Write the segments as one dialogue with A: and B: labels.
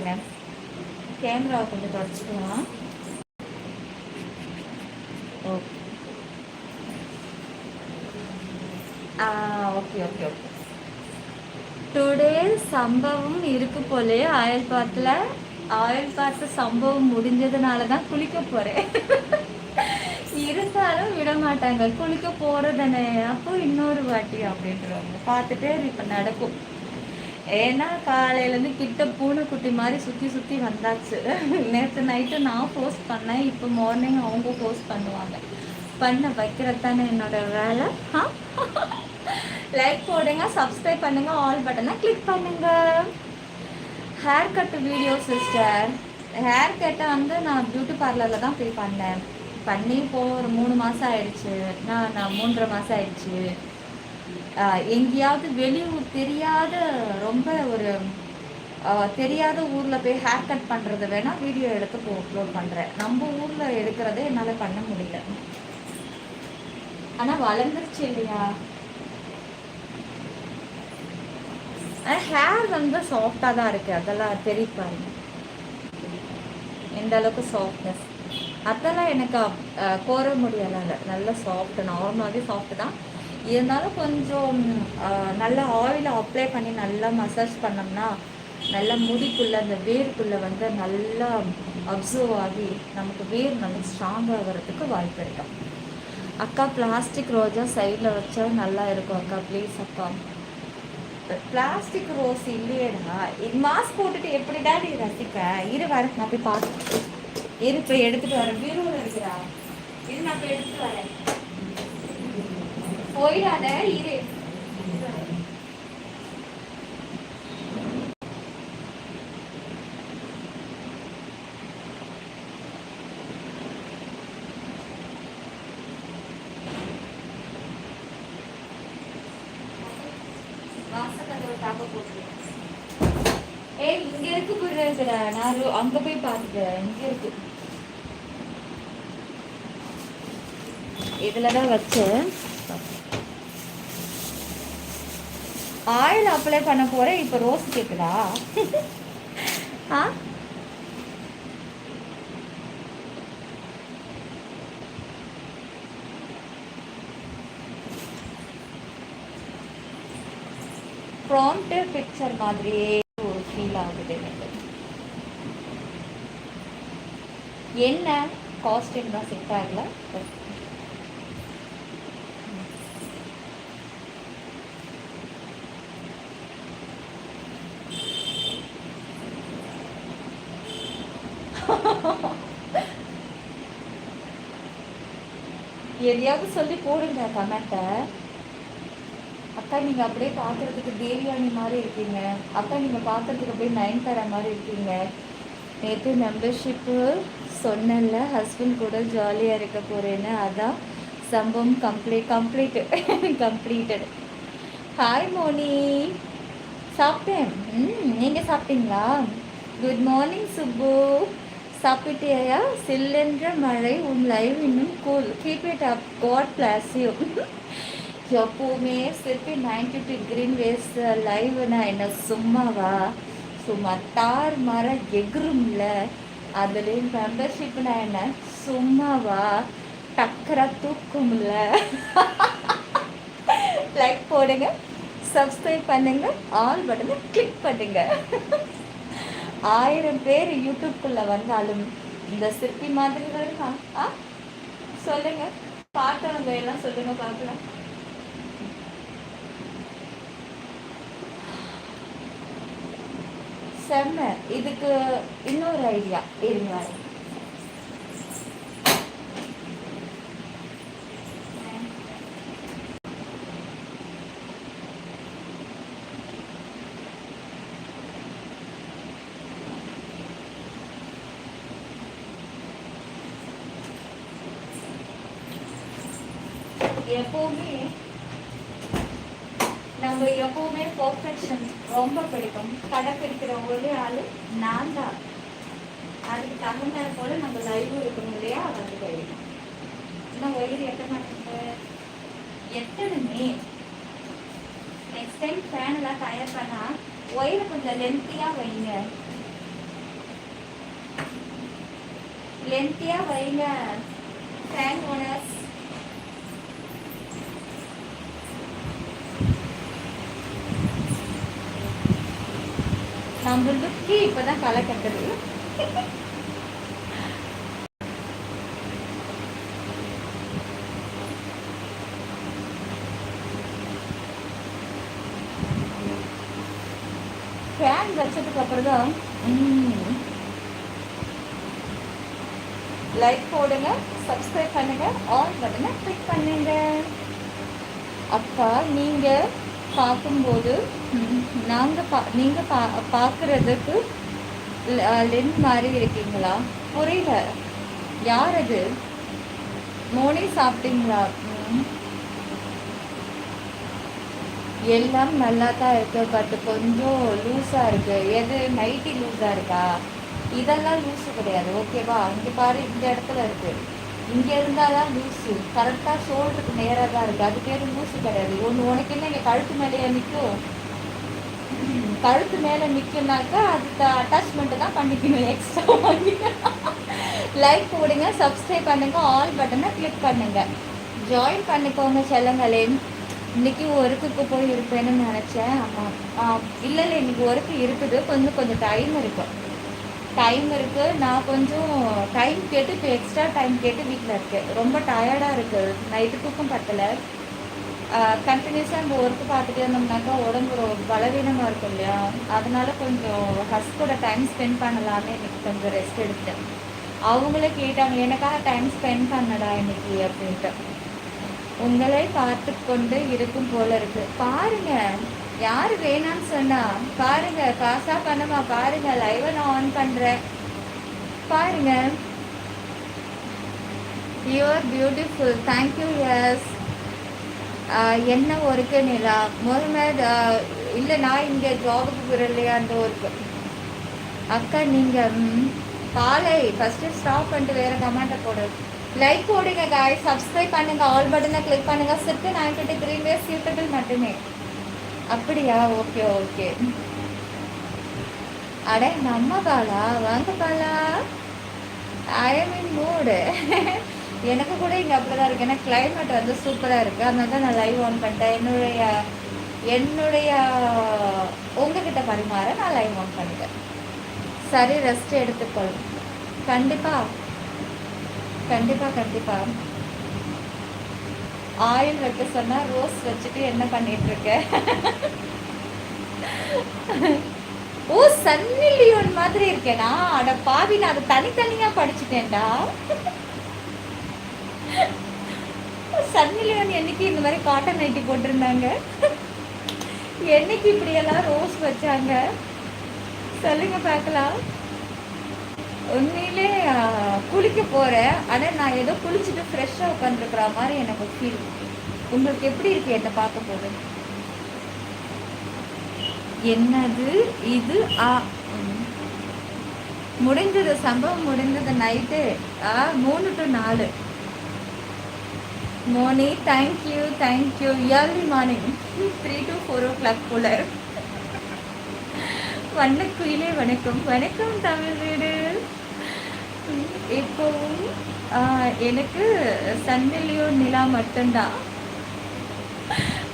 A: பாருங்க. கேமராவை கொஞ்சம் தொடச்சிக்கலாம். Okay okay okay okay. Today சம்பவம் இருக்கு போலே. ஆயில் பார்த்து சம்பவம் முடிஞ்சதுனால தான் குளிக்க போகிறேன். இருந்தாலும் விட மாட்டாங்க. குளிக்க போகிறதானே, அப்போ இன்னொரு வாட்டி அப்படின்றவங்க பார்த்துட்டே இப்போ நடக்கும். ஏன்னா காலையிலேருந்து கிட்ட பூனைக்குட்டி மாதிரி சுற்றி சுற்றி வந்தாச்சு. நேற்று நைட்டு நான் போஸ்ட் பண்ணேன், இப்போ மார்னிங் அவங்க போஸ்ட் பண்ணுவாங்க. பண்ண வைக்கிறது தானே என்னோட வேலை. லைக் போடுங்க, சப்ஸ்கிரைப் பண்ணுங்க, ஆல் பட்டனை கிளிக் பண்ணுங்க. Hair cut video sister. Hair கட்டை வந்து நான் பியூட்டி பார்லரில் தான் போய் பண்ணி இப்போது ஒரு 3 மாதம் ஆயிடுச்சு. நான் 3.5 மாதம் ஆயிடுச்சு. எங்கேயாவது வெளியூர் தெரியாத ரொம்ப ஒரு தெரியாத ஊரில் போய் ஹேர் கட் பண்ணுறது வேணால் வீடியோ எடுத்து அப்லோட் பண்ணுறேன். நம்ம ஊரில் எடுக்கிறதே என்னால் பண்ண முடியல. ஆனால் வளர்ந்துருச்சு இல்லையா. ஹேர் வந்து சாஃப்டாக தான் இருக்குது. அதெல்லாம் தெரிப்பாருங்க எந்த அளவுக்கு சாஃப்ட்னஸ். அதெல்லாம் எனக்கு கோர முடியலாம் இல்லை. நல்ல சாஃப்ட், நார்மலாகவே சாஃப்ட் தான். இருந்தாலும் கொஞ்சம் நல்லா ஆயிலை அப்ளை பண்ணி நல்லா மசாஜ் பண்ணோம்னா நல்லா முடிக்குள்ளே அந்த வேருக்குள்ளே வந்து நல்லா அப்சர்வ் ஆகி நமக்கு வேர் நல்லா ஸ்ட்ராங்காகிறதுக்கு வாய்ப்பு இருக்கும். அக்கா பிளாஸ்டிக் ரோஜா சைடில் வச்சா நல்லா இருக்கும் அக்கா, ப்ளீஸ் அக்கா. Plastic rose இல்லையேடா. மாஸ்க் போட்டுட்டு எப்படிடா நீ ரசிக்க? இரு வர, நான் போய் பார்த்து இரு, போய் எடுத்துட்டு வரேன். பீரோவில் இருக்கிறா, இரு நான் போய் எடுத்துட்டு வரேன். போயிடாத, இரு. இங்க இருக்கு புரியுதுடா. நான் அங்க போய் பார்த்துட்டேன். இங்க இருக்கு, இதுலதான் வச்சேன். ஆயில் அப்ளை பண்ண போறேன். இப்ப ரோஸ் கேக்குதா? ப்ராம்ப்ட் பிக்சர் மாதிரியே ஒரு ஃபீல் ஆகுது எனக்கு. என்ன காஸ்டியூம் தான் செட் ஆகல. எதையாவது சொல்லி போடுங்க கமெண்ட்டை. அக்கா நீங்கள் அப்படியே பார்க்குறதுக்கு தேவியானி மாதிரி இருக்கீங்க. அக்கா நீங்கள் பார்க்குறதுக்கு அப்படியே நயன்தாரா மாதிரி இருக்கீங்க. நேற்று மெம்பர்ஷிப்பு சொன்னல, ஹஸ்பண்ட் கூட ஜாலியாக இருக்க போகிறேன்னு. அதான் சம்பவம் கம்ப்ளீட்டட். ஹாய் மோனி, சாப்பிட்டேன். நீங்கள் சாப்பிட்டீங்களா? குட் மார்னிங் சுப்பு, சாப்பிட்டியா? சில்லென்ற மழை, உன் லைவ் இன்னும் cool, keep it up, God bless you. எப்போவுமே சிற்பி 92 கிரீன் வேஸ் லைவ்னா என்ன சும்மாவா? சும்மா தார் மர எகுரும்ல. அதுலேயும் மெம்பர்ஷிப்னா என்ன சும்மாவா? டக்கரா தூக்கும்ல. லைக் போடுங்க, சப்ஸ்கிரைப் பண்ணுங்க, ஆல் பட்டனை கிளிக் பண்ணுங்க. 1000 பேர் யூடியூப்குள்ள வந்தாலும் இந்த சிற்பி மாதிரி வருமா? சொல்லுங்க, பார்த்தவங்க எல்லாம் சொல்லுங்க பார்க்கலாம். செம்ம. இதுக்கு இன்னொரு ஐடியா இருங்க. எப்பவுமே பர்ஃபெக்ஷன் ரொம்ப பிடிக்கும். கடைப்பிடிக்கிற ஒரே ஆள் நான் தான். அதுக்கு தகுந்த போல நம்ம லைவ் இருக்கணும் இல்லையா? வந்து போயிடும். இன்னும் வயிறு எட்ட மாட்டேங்க, எட்டணுமே. நெக்ஸ்ட் டைம் ஃபேன் எல்லாம் தயார் பண்ணா ஒயரை கொஞ்சம் லென்த்தியாக வைங்க. லென்த்தியா வைங்க ஃபேன் ஓனர்ஸ். நம்ம லுக்கி இப்பதான் களை கட்டுது. ஃபேன் வச்சதுக்கு அப்புறம் தான் லைக் போடுங்க, சப்ஸ்கிரைப் பண்ணுங்க, ஆல் பட்டனை கிளிக் பண்ணுங்க. அக்கா நீங்கள் பார்க்கும்போது நீங்கள் பார்க்குறதுக்கு லென்த் மாதிரி இருக்கீங்களா? புரியல, யார் அது? மோனி சாப்பிட்டீங்களா? எல்லாம் நல்லா தான் இருக்குது, பட் கொஞ்சம் லூஸாக இருக்குது. எது நைட்டி லூஸாக இருக்கா? இதெல்லாம் லூஸு கிடையாது, ஓகேவா? இங்கே பாரு, இந்த இடத்துல இருக்குது. இங்கே இருந்தால் தான் லூஸு, கரெக்டாக ஷோல்டருக்கு நேராக தான் இருக்குது. அது பேர் லூஸு கிடையாது. ஒன்று உனக்கு என்ன இங்கே கழுத்து மேலேயே நிற்கும்? கழுத்து மேலே நிற்கும்னாக்கா அதுக்கு அட்டாச்மெண்ட்டு தான் பண்ணிக்கணும் எக்ஸ்ட்ரா வாங்கி. லைக் போடுங்க, சப்ஸ்கிரைப் பண்ணுங்கள், ஆல் பட்டனை கிளிக் பண்ணுங்கள், ஜாயின் பண்ணிக்கோங்க செல்லங்களே. இன்றைக்கி ஒர்க்குக்கு போய் இருப்பேன்னு நினச்சேன். ஆமாம், இல்லை இன்றைக்கி ஒர்க்கு இருக்குது, கொஞ்சம் டைம் இருக்குது. நான் கொஞ்சம் டைம் கேட்டு இப்போ எக்ஸ்ட்ரா டைம் கேட்டு வீட்டில் இருக்கேன். ரொம்ப டயர்டாக இருக்குது, நைட்டு தூக்கம் பத்தலை. கண்டினியூஸாக இந்த ஒர்க்கு பார்த்துட்டே இருந்தோம்னாக்கா உடம்பு பலவீனமாக இருக்கும் இல்லையா? அதனால கொஞ்சம் ஹஸ்போட டைம் ஸ்பெண்ட் பண்ணலான்னு இன்றைக்கி கொஞ்சம் ரெஸ்ட் எடுத்தேன். அவங்களே கேட்டாங்க, எனக்காக டைம் ஸ்பெண்ட் பண்ணடா இன்னைக்கு அப்படின்ட்டு. உங்களை பார்த்து கொண்டு இருக்கும் போல இருக்கு. பாருங்க, யார் வேணான்னு சொன்னா? பாருங்க, காசா பண்ணமா? பாருங்க, லைவ் நான் ஆன் பண்றேன், பாருங்க. You are beautiful, thank you. எஸ், என்ன ஒர்க்கு நிலா? முகமது இல்லை, நான் இங்கே ஜாபுக்கு விரலையா அந்த ஒர்க்கு. அக்கா நீங்கள் காலை ஃபஸ்ட்டு ஸ்டாப் பண்ணிட்டு வேறு கமெண்ட்டை போடு. லைக் போடுங்க காய்ஸ், சப்ஸ்கிரைப் பண்ணுங்கள், ஆல் பட்டனை கிளிக் பண்ணுங்கள். சிட்டு 93 டேஸ் சூட்டபிள் மட்டுமே. அப்படியா? Okay okay. அட நம்ம பாலா, வாங்க பாலா, ஐ எம் இன் மூடு. எனக்கு கூட இங்கே அப்படி தான் இருக்குது, ஏன்னா கிளைமேட் வந்து சூப்பராக இருக்குது. அதனால தான் நான் லைவ் ஆன் பண்ணிட்டேன். என்னுடைய உங்ககிட்ட பரிமாற நான் லைவ் ஆன் பண்ணிட்டேன். சரி, ரெஸ்ட் எடுத்துக்கொள். கண்டிப்பாக ஆயில் வைக்க சொன்னால் ரோஸ் வச்சுட்டு என்ன பண்ணிகிட்ருக்க? ஓ, சன்னி லியோன் மாதிரி இருக்கேனா? அட பாவி, நான் அதை தனித்தனியாக படிச்சுட்டேன்டா. சன்னி லியோன் என்னைக்கு இந்த மாதிரி காட்டன் நைட்டி போட்டிருந்தாங்க? என்னைக்கு இப்படியெல்லாம் ரோஸ் வச்சாங்க சொல்லுங்க பார்க்கலாம். உண்மையிலே குளிக்க போகிறேன், ஆனால் நான் ஏதோ குளிச்சுட்டு ஃப்ரெஷ்ஷாக உட்காந்துருக்குற மாதிரி எனக்கு ஃபீல். உங்களுக்கு எப்படி இருக்குது என்னை பார்க்க போது? என்னது இது? முடிஞ்சது, சம்பவம் முடிந்தது night 3 to 4. Moni, thank you. Early morning 3 to 4 o'clock போல. வண்ணக்குயிலே வணக்கம். தமிழ் வீடு. இப்போவும் எனக்கு சன்னிலியோ நிலா மட்டும்தான்.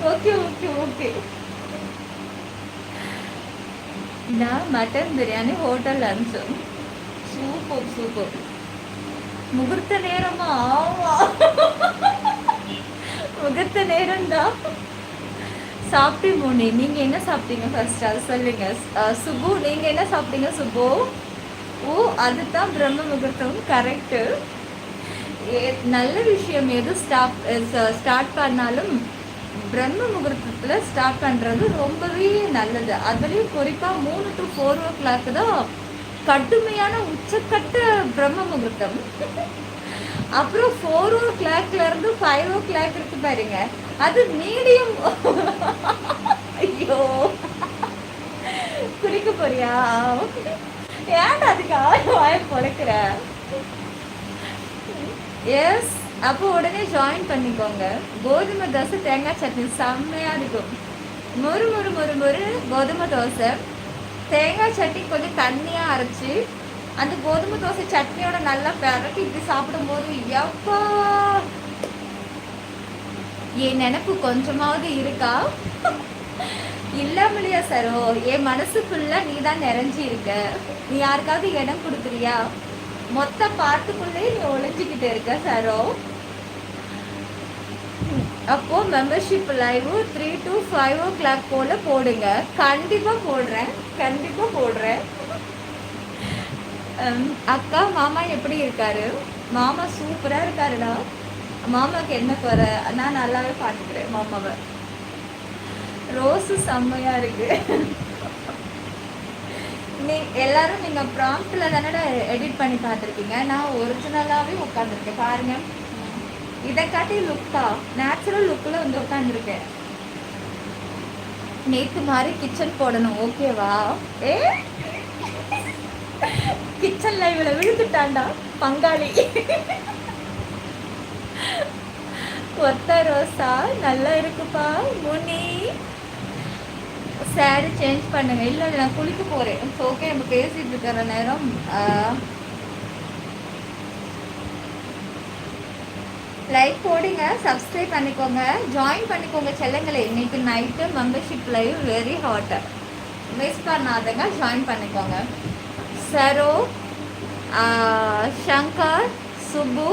A: ஓகே. நான் mutton biryani hotel lunch. Super. முகூர்த்த நேரமா? ஆமா, முகூர்த்த நேரம்தான். சாப்பிட்டு மோனி, நீங்கள் என்ன சாப்பிட்டீங்க ஃபர்ஸ்ட் அது சொல்லுங்க. சுபு, நீங்கள் என்ன சாப்பிட்டீங்க சுபு? ஓ, அதுதான் பிரம்ம முகூர்த்தம், கரெக்டு. நல்ல விஷயம். எது ஸ்டார்ட் பண்ணாலும் பிரம்ம முகூர்த்தத்தில் ஸ்டார்ட் பண்ணுறது ரொம்பவே நல்லது. அதுலேயும் குறிப்பாக 3 to 4 o'clock தான் கடுமையான உச்சக்கட்ட பிரம்ம முகூர்த்தம். அப்புறம் 4 o'clock இருந்து 5 o'clock இருக்கு பாருங்க, அது மீடியம். ஐயோ, குளிக்க போறியா? ஏன்டா அதுக்கு வாய பொழைக்கிற? எஸ், அப்போ உடனே ஜாயின் பண்ணிக்கோங்க. கோதுமை தோசை தேங்காய் சட்னி செம்மையா இருக்கும். மொறு கோதுமை தோசை, தேங்காய் சட்னி கொஞ்சம் தண்ணியாக அரைச்சி அந்த கோதுமை தோசை சட்னியோட நல்லா பெரட்டி இப்படி சாப்பிடும்போது எப்பா என் நினைப்பு கொஞ்சமாவது இருக்கா? இல்லாமலையா சரோ? என் மனசு ஃபுல்லா நீ தான் நிறைஞ்சி இருக்க. நீ யாருக்காவது இடம் கொடுக்குறியா? மொத்த பாட்டுக்குள்ளே நீ ஒளிஞ்சுக்கிட்டு இருக்க சரோ. அப்போ மெம்பர்ஷிப் லைவ் 3 to 5 o'clock போல போடுங்க. கண்டிப்பா போடுறேன், கண்டிப்பா போடுறேன். அக்கா மாமா எப்படி இருக்காரு? மாமா சூப்பரா இருக்காருடா. மாமாவுக்கு என்ன குறை? நான் நல்லாவே பார்த்துக்கிறேன் மாமாவை. ரோஸு செம்மையா இருக்கு. நீ எல்லாரும் நீங்க ப்ராம்ப்ட்ல தானடா எடிட் பண்ணி பார்த்துருக்கீங்க. நான் ஒரிஜினலாவே உட்காந்துருக்கேன் பாருங்க. இதை காட்டி லுக்கா நேச்சுரல் லுக்கில் வந்து உட்காந்துருக்கேன். நேற்று மாதிரி கிச்சன் போடணும் ஓகேவா? ஏ கிச்சன் லைவ்ல விழுந்துட்டான்டா பங்காளி. ஒத்த ரோசா நல்லா இருக்குப்பா. முனி சேரீ சேஞ்ச் பண்ணுங்க. இல்லை நான் குளிக்க போறேன். ஓகே நம்ம பேசிட்டு இருக்கிற நேரம் லைக் போடுங்க, சப்ஸ்கிரைப் பண்ணிக்கோங்க, ஜாயின் பண்ணிக்கோங்க செல்லுங்களே. இன்னைக்கு night membership live very hot, miss பண்ணாதங்க, ஜாயின் பண்ணிக்கோங்க. சரோ, ஷங்கர், சுப்பு,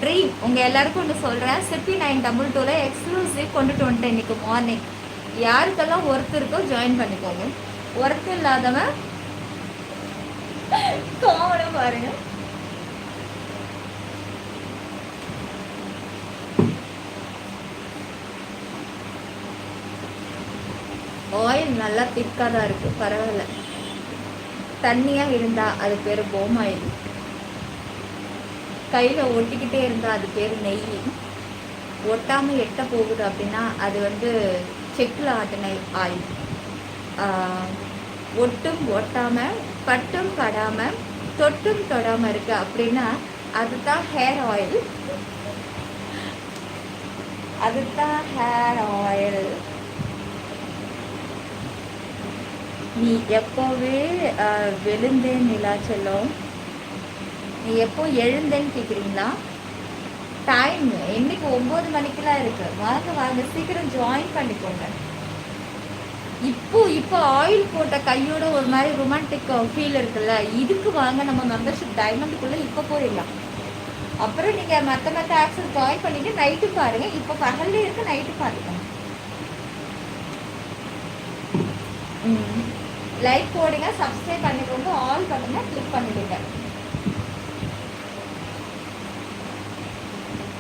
A: ட்ரீம் உங்கள் எல்லாருக்கும் ஒன்று சொல்கிறேன். சிப்பி 922 எக்ஸ்க்ளூசிவ் கொண்டுட்டு வந்துட்டேன் இன்னைக்கு மார்னிங். யாருக்கெல்லாம் ஒர்த்து இருக்கோ ஜாயின் பண்ணிக்கோங்க. ஒர்த்து இல்லாதவன் காமனாக பாருங்க. ஆயில் நல்லா திக்காக தான் இருக்குது, பரவாயில்ல. தண்ணியாக இருந்தால் அது பேர் போம் ஆயில், கையில் ஒட்டிக்கிட்டே இருந்தால் அது பேர் நெய், ஒட்டாமல் எட்ட போகுது அப்படின்னா அது வந்து செக்கில் ஆட்டின ஆயில், ஒட்டும் ஒட்டாமல் பட்டும் படாமல் தொட்டும் தொடாமல் இருக்கு அப்படின்னா அதுதான் ஹேர் ஆயில், அதுதான் ஹேர் ஆயில். நீ எப்போவே விழுந்தேன் நிலா செல்லும், நீ எப்போ எழுந்தேன்னு கேட்குறீங்களா? டைம் இன்னைக்கு 9 மணிக்கெல்லாம் இருக்கு. வாங்க வாங்க சீக்கிரம் ஜாயின் பண்ணிக்கோங்க. இப்போ ஆயில் போட்ட கையோட ஒரு மாதிரி ரொமான்டிக் ஃபீல் இருக்குல்ல, இதுக்கு வாங்க நம்ம மெம்பர்ஷிப் டைமண்டுக்குள்ளே இப்போ போயிடலாம். அப்புறம் நீங்கள் மற்ற ஆக்சஸ் ஜாயின் பண்ணிட்டு நைட்டு பாருங்கள். இப்போ பகல்லே இருக்கு, நைட்டு பார்த்துக்கோங்க. லைக் போடுங்க, சப்ஸ்கிரைப் பண்ணிக்கோங்க, ஆல் பட்டனை கிளிக் பண்ணிடுங்க.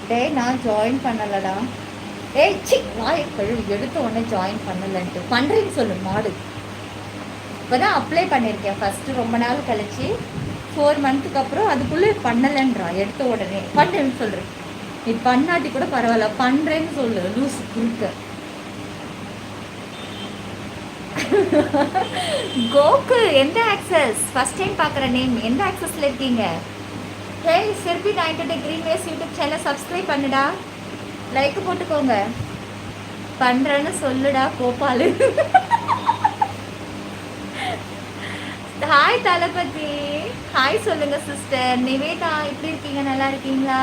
A: டேய் நான் ஜாயின் பண்ணலடா. ஏய் சி வாயை கழுவி, எடுத்த உடனே ஜாயின் பண்ணலன்ட்டு பண்ணுறேன்னு சொல்லு மாடு. இப்போ தான் அப்ளை பண்ணியிருக்கேன் ஃபஸ்ட்டு, ரொம்ப நாள் கழிச்சு 4 மந்த்துக்கு அப்புறம். அதுக்குள்ளே பண்ணலைன்றா, எடுத்த உடனே பண்ணுன்னு சொல்கிறேன். நீ பண்ணாட்டி கூட பரவாயில்ல, பண்ணுறேன்னு சொல்லு லூஸ் குறுக்க. கோகு எந்த ஆக்சஸ்? ஃபர்ஸ்ட் டைம் பார்க்குற நேம், எந்த ஆக்சஸில் இருக்கீங்க? Hey Sirpi 92 green ways YouTube channel subscribe பண்ணுடா, லைக் போட்டுக்கோங்க. பண்ணுறேன்னு சொல்லுடா கோபாலு. ஹாய் தளபதி, ஹாய் சொல்லுங்க சிஸ்டர். நிவேதா எப்படி இருக்கீங்க, நல்லா இருக்கீங்களா?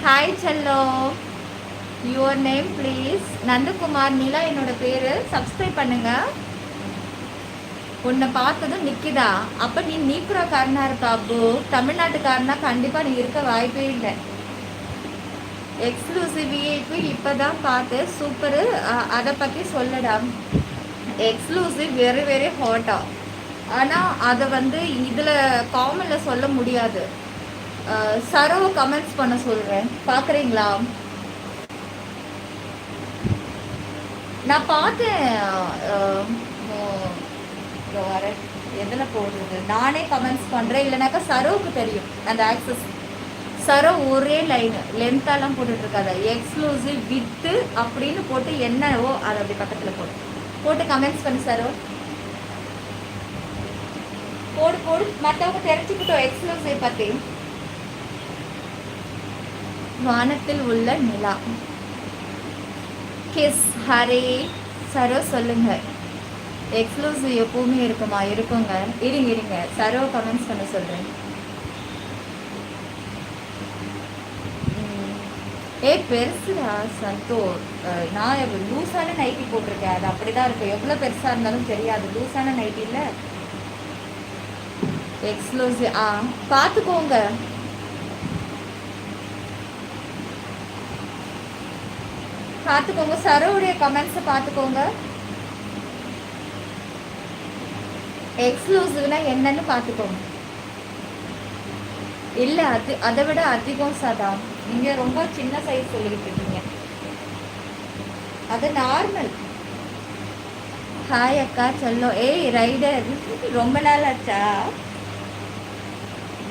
A: ஹாய் செல்லோ, your name please? Nandakumar Nila என்னோட பேர். சப்ஸ்கிரைப் பண்ணுங்க. உன்னை பார்த்ததும் நிற்கிதா? அப்போ நீ நீக்குறாக்காரனா இருக்கா? அப்போ தமிழ்நாட்டுக்காரனா கண்டிப்பாக நீ இருக்க வாய்ப்பே இல்லை. எக்ஸ்க்ளூசிவ் விஐபி இப்போ தான் பார்த்து சூப்பரு, அதை பற்றி சொல்லடா. எக்ஸ்க்ளூசிவ் வெரி வெரி ஹாட்டா, ஆனால் அதை வந்து இதில் காமனில் சொல்ல முடியாது. சரவை கமெண்ட்ஸ் பண்ண சொல்கிறேன், பார்க்குறீங்களா? நான் பார்த்தேன், வர எதில் போடுறது, நானே கமெண்ட்ஸ் பண்ணுறேன். இல்லைனாக்கா சரோவுக்கு தெரியும் அந்த ஆக்சஸ். சரோ ஒரே லைனு லென்த்தாலாம் போட்டுட்ருக்காத, எக்ஸ்க்ளூசிவ் வித்து அப்படின்னு போட்டு என்னவோ அதை அப்படி பக்கத்தில் போட்டு கமெண்ட்ஸ் பண்ணு சரோ. போடு மற்றவங்க தெரிஞ்சுக்கிட்டோம் எக்ஸ்க்ளூசிவ் பற்றி. வானத்தில் உள்ள நிலா, கிஸ் ஹரே. சரோ சொல்லுங்க. எக்ஸ்க்ளூசிவ் எப்பவுமே இருக்குமா? இருக்குங்க. இருங்க இருங்க, சரோ கமெண்ட்ஸ் பண்ண சொல்கிறேன். ஏய் பெருசுடா சந்தோர். நான் லூஸான நைட்டி போட்டிருக்கேன், அது அப்படிதான் இருக்கும். எவ்வளோ பெருசாக இருந்தாலும் தெரியாது. லூஸான நைட்டியில் எக்ஸ்க்ளூசிவ். பார்த்துக்கோங்க. பார்த்துக்கோங்க, சரோவுடைய கமெண்ட்ஸை பார்த்துக்கோங்க. எக்ஸ்க்ளூசிவ்னா என்னன்னு பார்த்துக்கோங்க. இல்லை, அதை விட அதிகம் சதா. நீங்கள் ரொம்ப சின்ன சைஸ் சொல்லிட்டு இருக்கீங்க. அது நார்மல். ஹாய் அக்கா சொல்லோ. ஏய் ரைடர், ரொம்ப நாள் ஆச்சா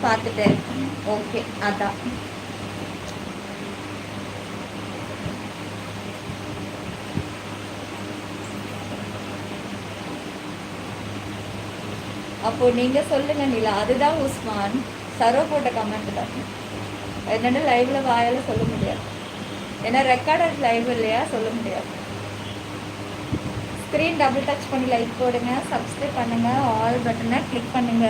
A: பார்த்துட்டேன். ஓகே, அதான். அப்போ நீங்க சொல்லுங்க நிலா. அதுதான் உஸ்மான். சரோ போட்ட கமெண்ட் தான். என்னென்ன லைவ்ல வாயால சொல்ல முடியாது, ஏன்னா ரெக்கார்டட் லைவ் இல்லையா, சொல்ல முடியாது. ஸ்க்ரீன் டபுள் டச் பண்ணி லைக் போடுங்க, சப்ஸ்கிரைப் பண்ணுங்க, ஆல் பட்டனை கிளிக் பண்ணுங்க.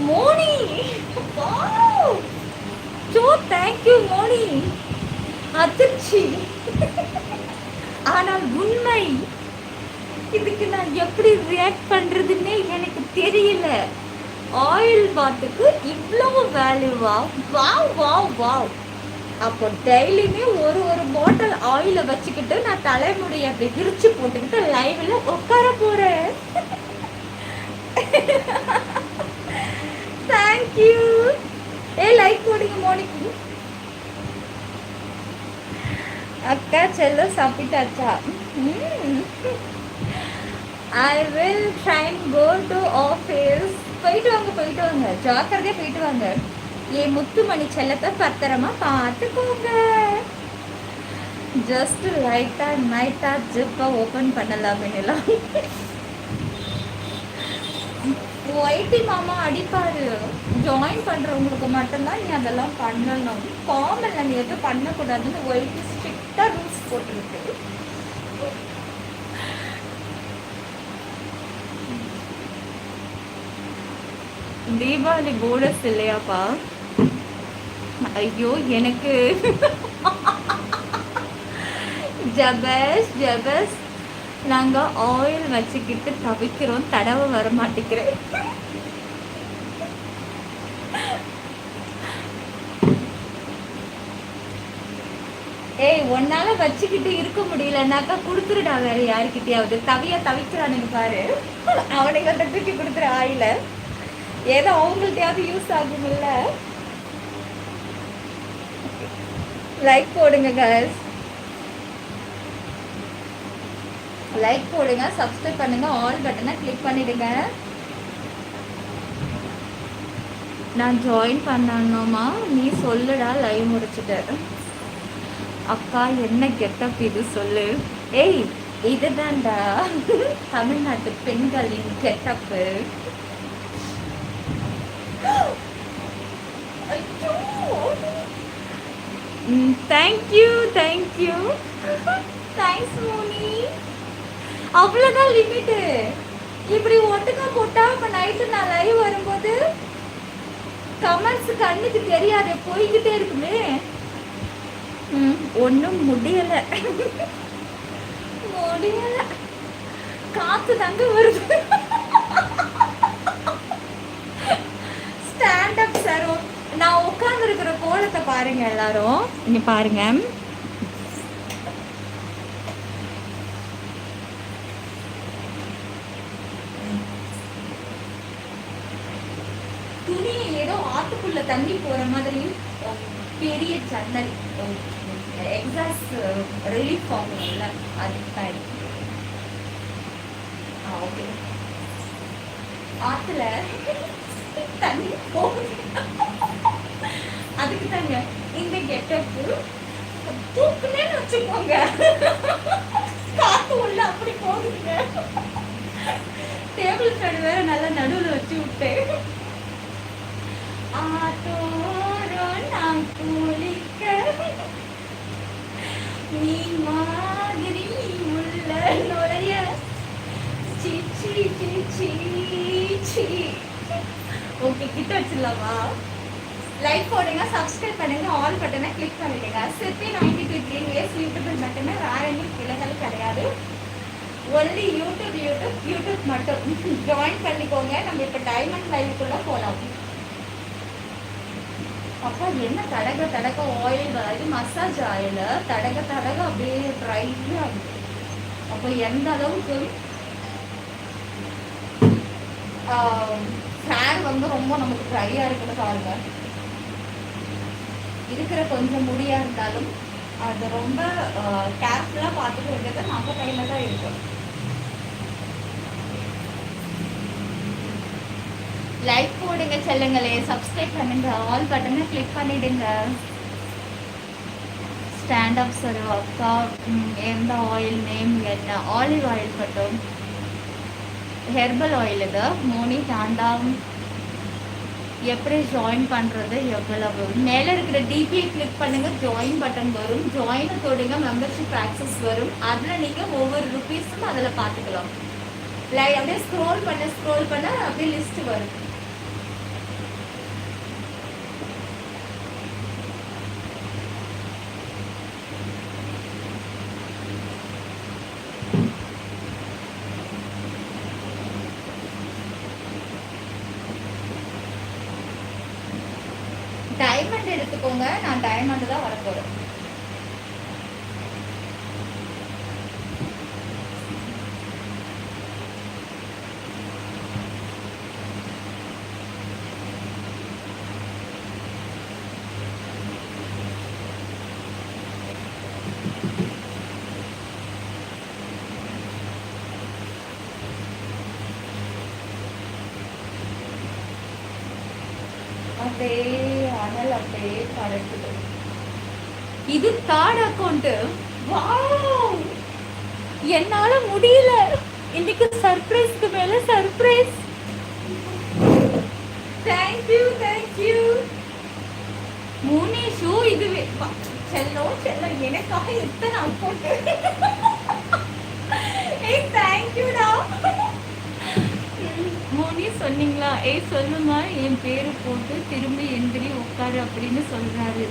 A: Moni, so thank you Moni. அதிர்ச்சி. ஆனால் உண்மை, இதுக்கு நான் எப்படி ரியாக்ட் பண்றதுன்னே எனக்கு தெரியல. ஆயில் பாத்துக்கு இவ்வளோ வேல்யூவா? Wow wow wow. அப்போ டெய்லியுமே ஒரு பாட்டில் ஆயிலை வச்சுக்கிட்டு நான் தலைமுடியை அப்படி விரிச்சு போட்டுக்கிட்டு லைவ்ல உட்கார போறேன். தேங்க்யூ. லைக் போடுங்க மோனிக்கு. அக்கா செல்ல சாப்பிட்டாச்சா? I will try and go to office. போயிட்டு வாங்க, ஜாக்கிரதையா போயிட்டு வாங்க. என் முத்துமணி செல்லத்தை பத்திரமா பார்த்துக்கோங்க. ஜஸ்ட் லைட்டா ஜிப்பை ஓப்பன் பண்ணலாம். ஒயிட்டி மாமா அடிப்பாரு. ஜாயின் பண்றவங்களுக்கு மட்டும்தான் நீ அதெல்லாம் பண்ணணும். காமன்ல நீ எதுவும் பண்ணக்கூடாதுன்னு ஒயிட்டி ஸ்ட்ரிக்டா ரூல்ஸ் போட்டிருக்கு. தீபாவளி போனஸ் இல்லையாப்பா? ஐயோ எனக்கு ஜபஸ் நாங்க ஆயில் வச்சுக்கிட்டு தவிக்கிறோம், தடவை வர மாட்டேங்கிறேன். ஏய் ஒன்னால வச்சுக்கிட்டு இருக்க முடியலன்னாக்கா கொடுத்துருடா வேற யாருக்கிட்டையாவது. தவிக்கிறானுங்க பாரு, அவனுங்க தூக்கி கொடுத்துரு ஆயில. ஏதோ அவங்கள்ட்டையாவது யூஸ் ஆகும்ல. லைக் போடுங்க கைஸ், லைக் போடுங்க, சப்ஸ்கிரைப் பண்ணுங்க, ஆல் பட்டனை கிளிக் பண்ணிடுங்க. நான் ஜாயின் பண்ணணுமா? நீ சொல்லுடா, லைவ் முடிச்சுட்டு. அக்கா என்ன கெட்டப் இது சொல்லு. ஏய் இதுதான்டா தமிழ்நாட்டு பெண்களின் கெட்டப்பு. Thank you thanks Moni. அவ்வளோதான் லிமிட்டு. இப்படி ஒட்டுக்கா போட்டா இப்போ நைட்டு நான் லைவ் வரும்போது கமெண்ட்ஸ் கண்ணுக்கு தெரியாது, போய்கிட்டே இருக்குமே. ஒன்றும் முடியலை, காத்து தாங்க வருது. Stand up sir. நான் உட்கார்ந்து இருக்கிற கோலத்தை பாருங்க எல்லாரும், இங்க பாருங்க. துணி ஏதோ ஆத்துக்குள்ள தண்ணி போற மாதிரி பெரிய ஜன்னல் எக்ஸாஸ்ட் ரிலீஃப் ஆகும்ல, அதுக்கு தான் இருக்கு. ஓகே, ஆத்துல தண்ணி போகுது, அதுக்கு தாங்க இந்த கெட்டப்பு. தூக்குனேன்னு வச்சுக்கோங்க, காத்து உள்ள அப்படி போகுதுங்க. டேபிள் ஃபேன் வேற நல்லா நடுவில் வச்சு விட்டேன். ஆத்தோரோ நீ மாதிரி உள்ள நுழைய சீச்சி சீச்சி சீ. ஓகே, கிட்ட வச்சிடலாமா? லைக் போடுங்க, சப்ஸ்கிரைப் பண்ணுங்க, ஆல் பட்டனை கிளிக் பண்ணிடுங்க. சிற்பி 92 கிரீன் வேஸ் யூடியூப் பட்டனை வேற எங்கேயும் கிளைகள் கிடையாது. ஒன்லி யூடியூப் மட்டும் ஜாயின் பண்ணிக்கோங்க. நம்ம இப்போ டைமண்ட் லைவுக்குள்ள போகலாம். அப்பா என்ன தடக ஆயில், இது மசாஜ் ஆயில் தடக அப்படியே ட்ரையாக ஆகுது. அப்போ எந்த அளவுக்கு ஹேர் வந்து ரொம்ப நமக்கு ட்ரையாக இருக்குன்னு பாருங்க. இருக்கிற கொஞ்சம் முடியாக இருந்தாலும் அது ரொம்ப கேர்ஃபுல்லாக பார்த்துக்க வேண்டியது நம்ம கையில் தான் இருக்கும். லைக் போடுங்க செல்லுங்களே, சப்ஸ்கிரைப் பண்ணுங்க, ஆல் பட்டனை கிளிக் பண்ணிடுங்க. ஸ்டாண்ட் அப் சார் அக்கா, எந்த ஆயில் நேம் என்ன? ஆலிவ் ஆயில் பட்டும் ஹெர்பல் ஆயில். இது மோனி தாண்டாம். எப்படி ஜாயின் பண்ணுறது, எவ்வளவு? மேலே இருக்கிற டிபியை கிளிக் பண்ணுங்க, ஜாயின் பட்டன் வரும். ஜாயினை தொடுங்க, மெம்பர்ஷிப் ஆக்சஸ் வரும். அதில் நீங்கள் ஒவ்வொரு ருபீஸும் அதில் பார்த்துக்கலாம். அப்படியே ஸ்க்ரோல் பண்ண அப்படியே லிஸ்ட் வரும். டைமண்ட் எடுத்துக்கோங்க, நான் டைமண்ட் தான் வரப்போறேன். அப்படியே அனல் அப்படியே பறக்குது. இது தாட் அக்கௌண்ட். வாவ், என்னால முடியல. இன்னைக்கு சர்ப்ரைஸ்க்கு மேல சர்ப்ரைஸ். தேங்க்யூ முனீஷு. இது செல்லம் எனக்காக எத்தனை அக்கௌண்ட். தேங்க்யூடா மோனி. சொன்னீங்களா? சொல்லுமா, என் பேரு போட்டு திரும்பி எந்திரி உட்காரு அப்படின்னு சொல்றாரு.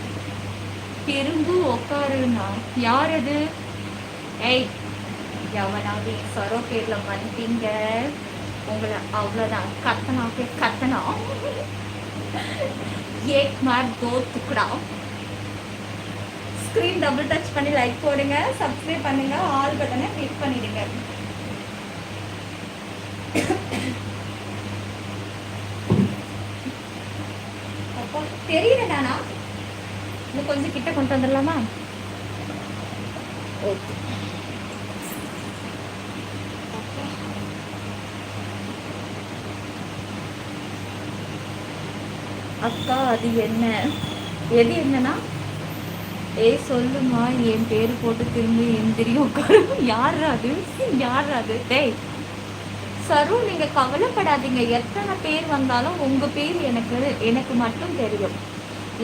A: திரும்பு உட்காருன்னா யார் அது? எவனாவது சரோ பேர்ல வந்துட்டீங்க, உங்களை அவ்வளோதான். கத்தனா ஏக் மார் தோ துக்குடா. ஸ்க்ரீன் டபுள் டச் பண்ணி லைக் போடுங்க, சப்ஸ்கிரைப் பண்ணுங்க, ஆல் பட்டனை கிளிக் பண்ணிடுங்க. தெரியலடானா இன்னும் கொஞ்சம் கிட்ட கொண்டு வந்துடலாமா? ஓகே. அக்கா அது என்ன? எது என்னன்னா? சொல்லுமா, என் பேரு போட்டு திரும்பி எந்திரி உட்காரு. யார் அது? டேய் சரு, நீங்க கவலைப்படாதீங்க. எத்தனை பேர் வந்தாலும் உங்க பேர் எனக்கு மட்டும் தெரியும்.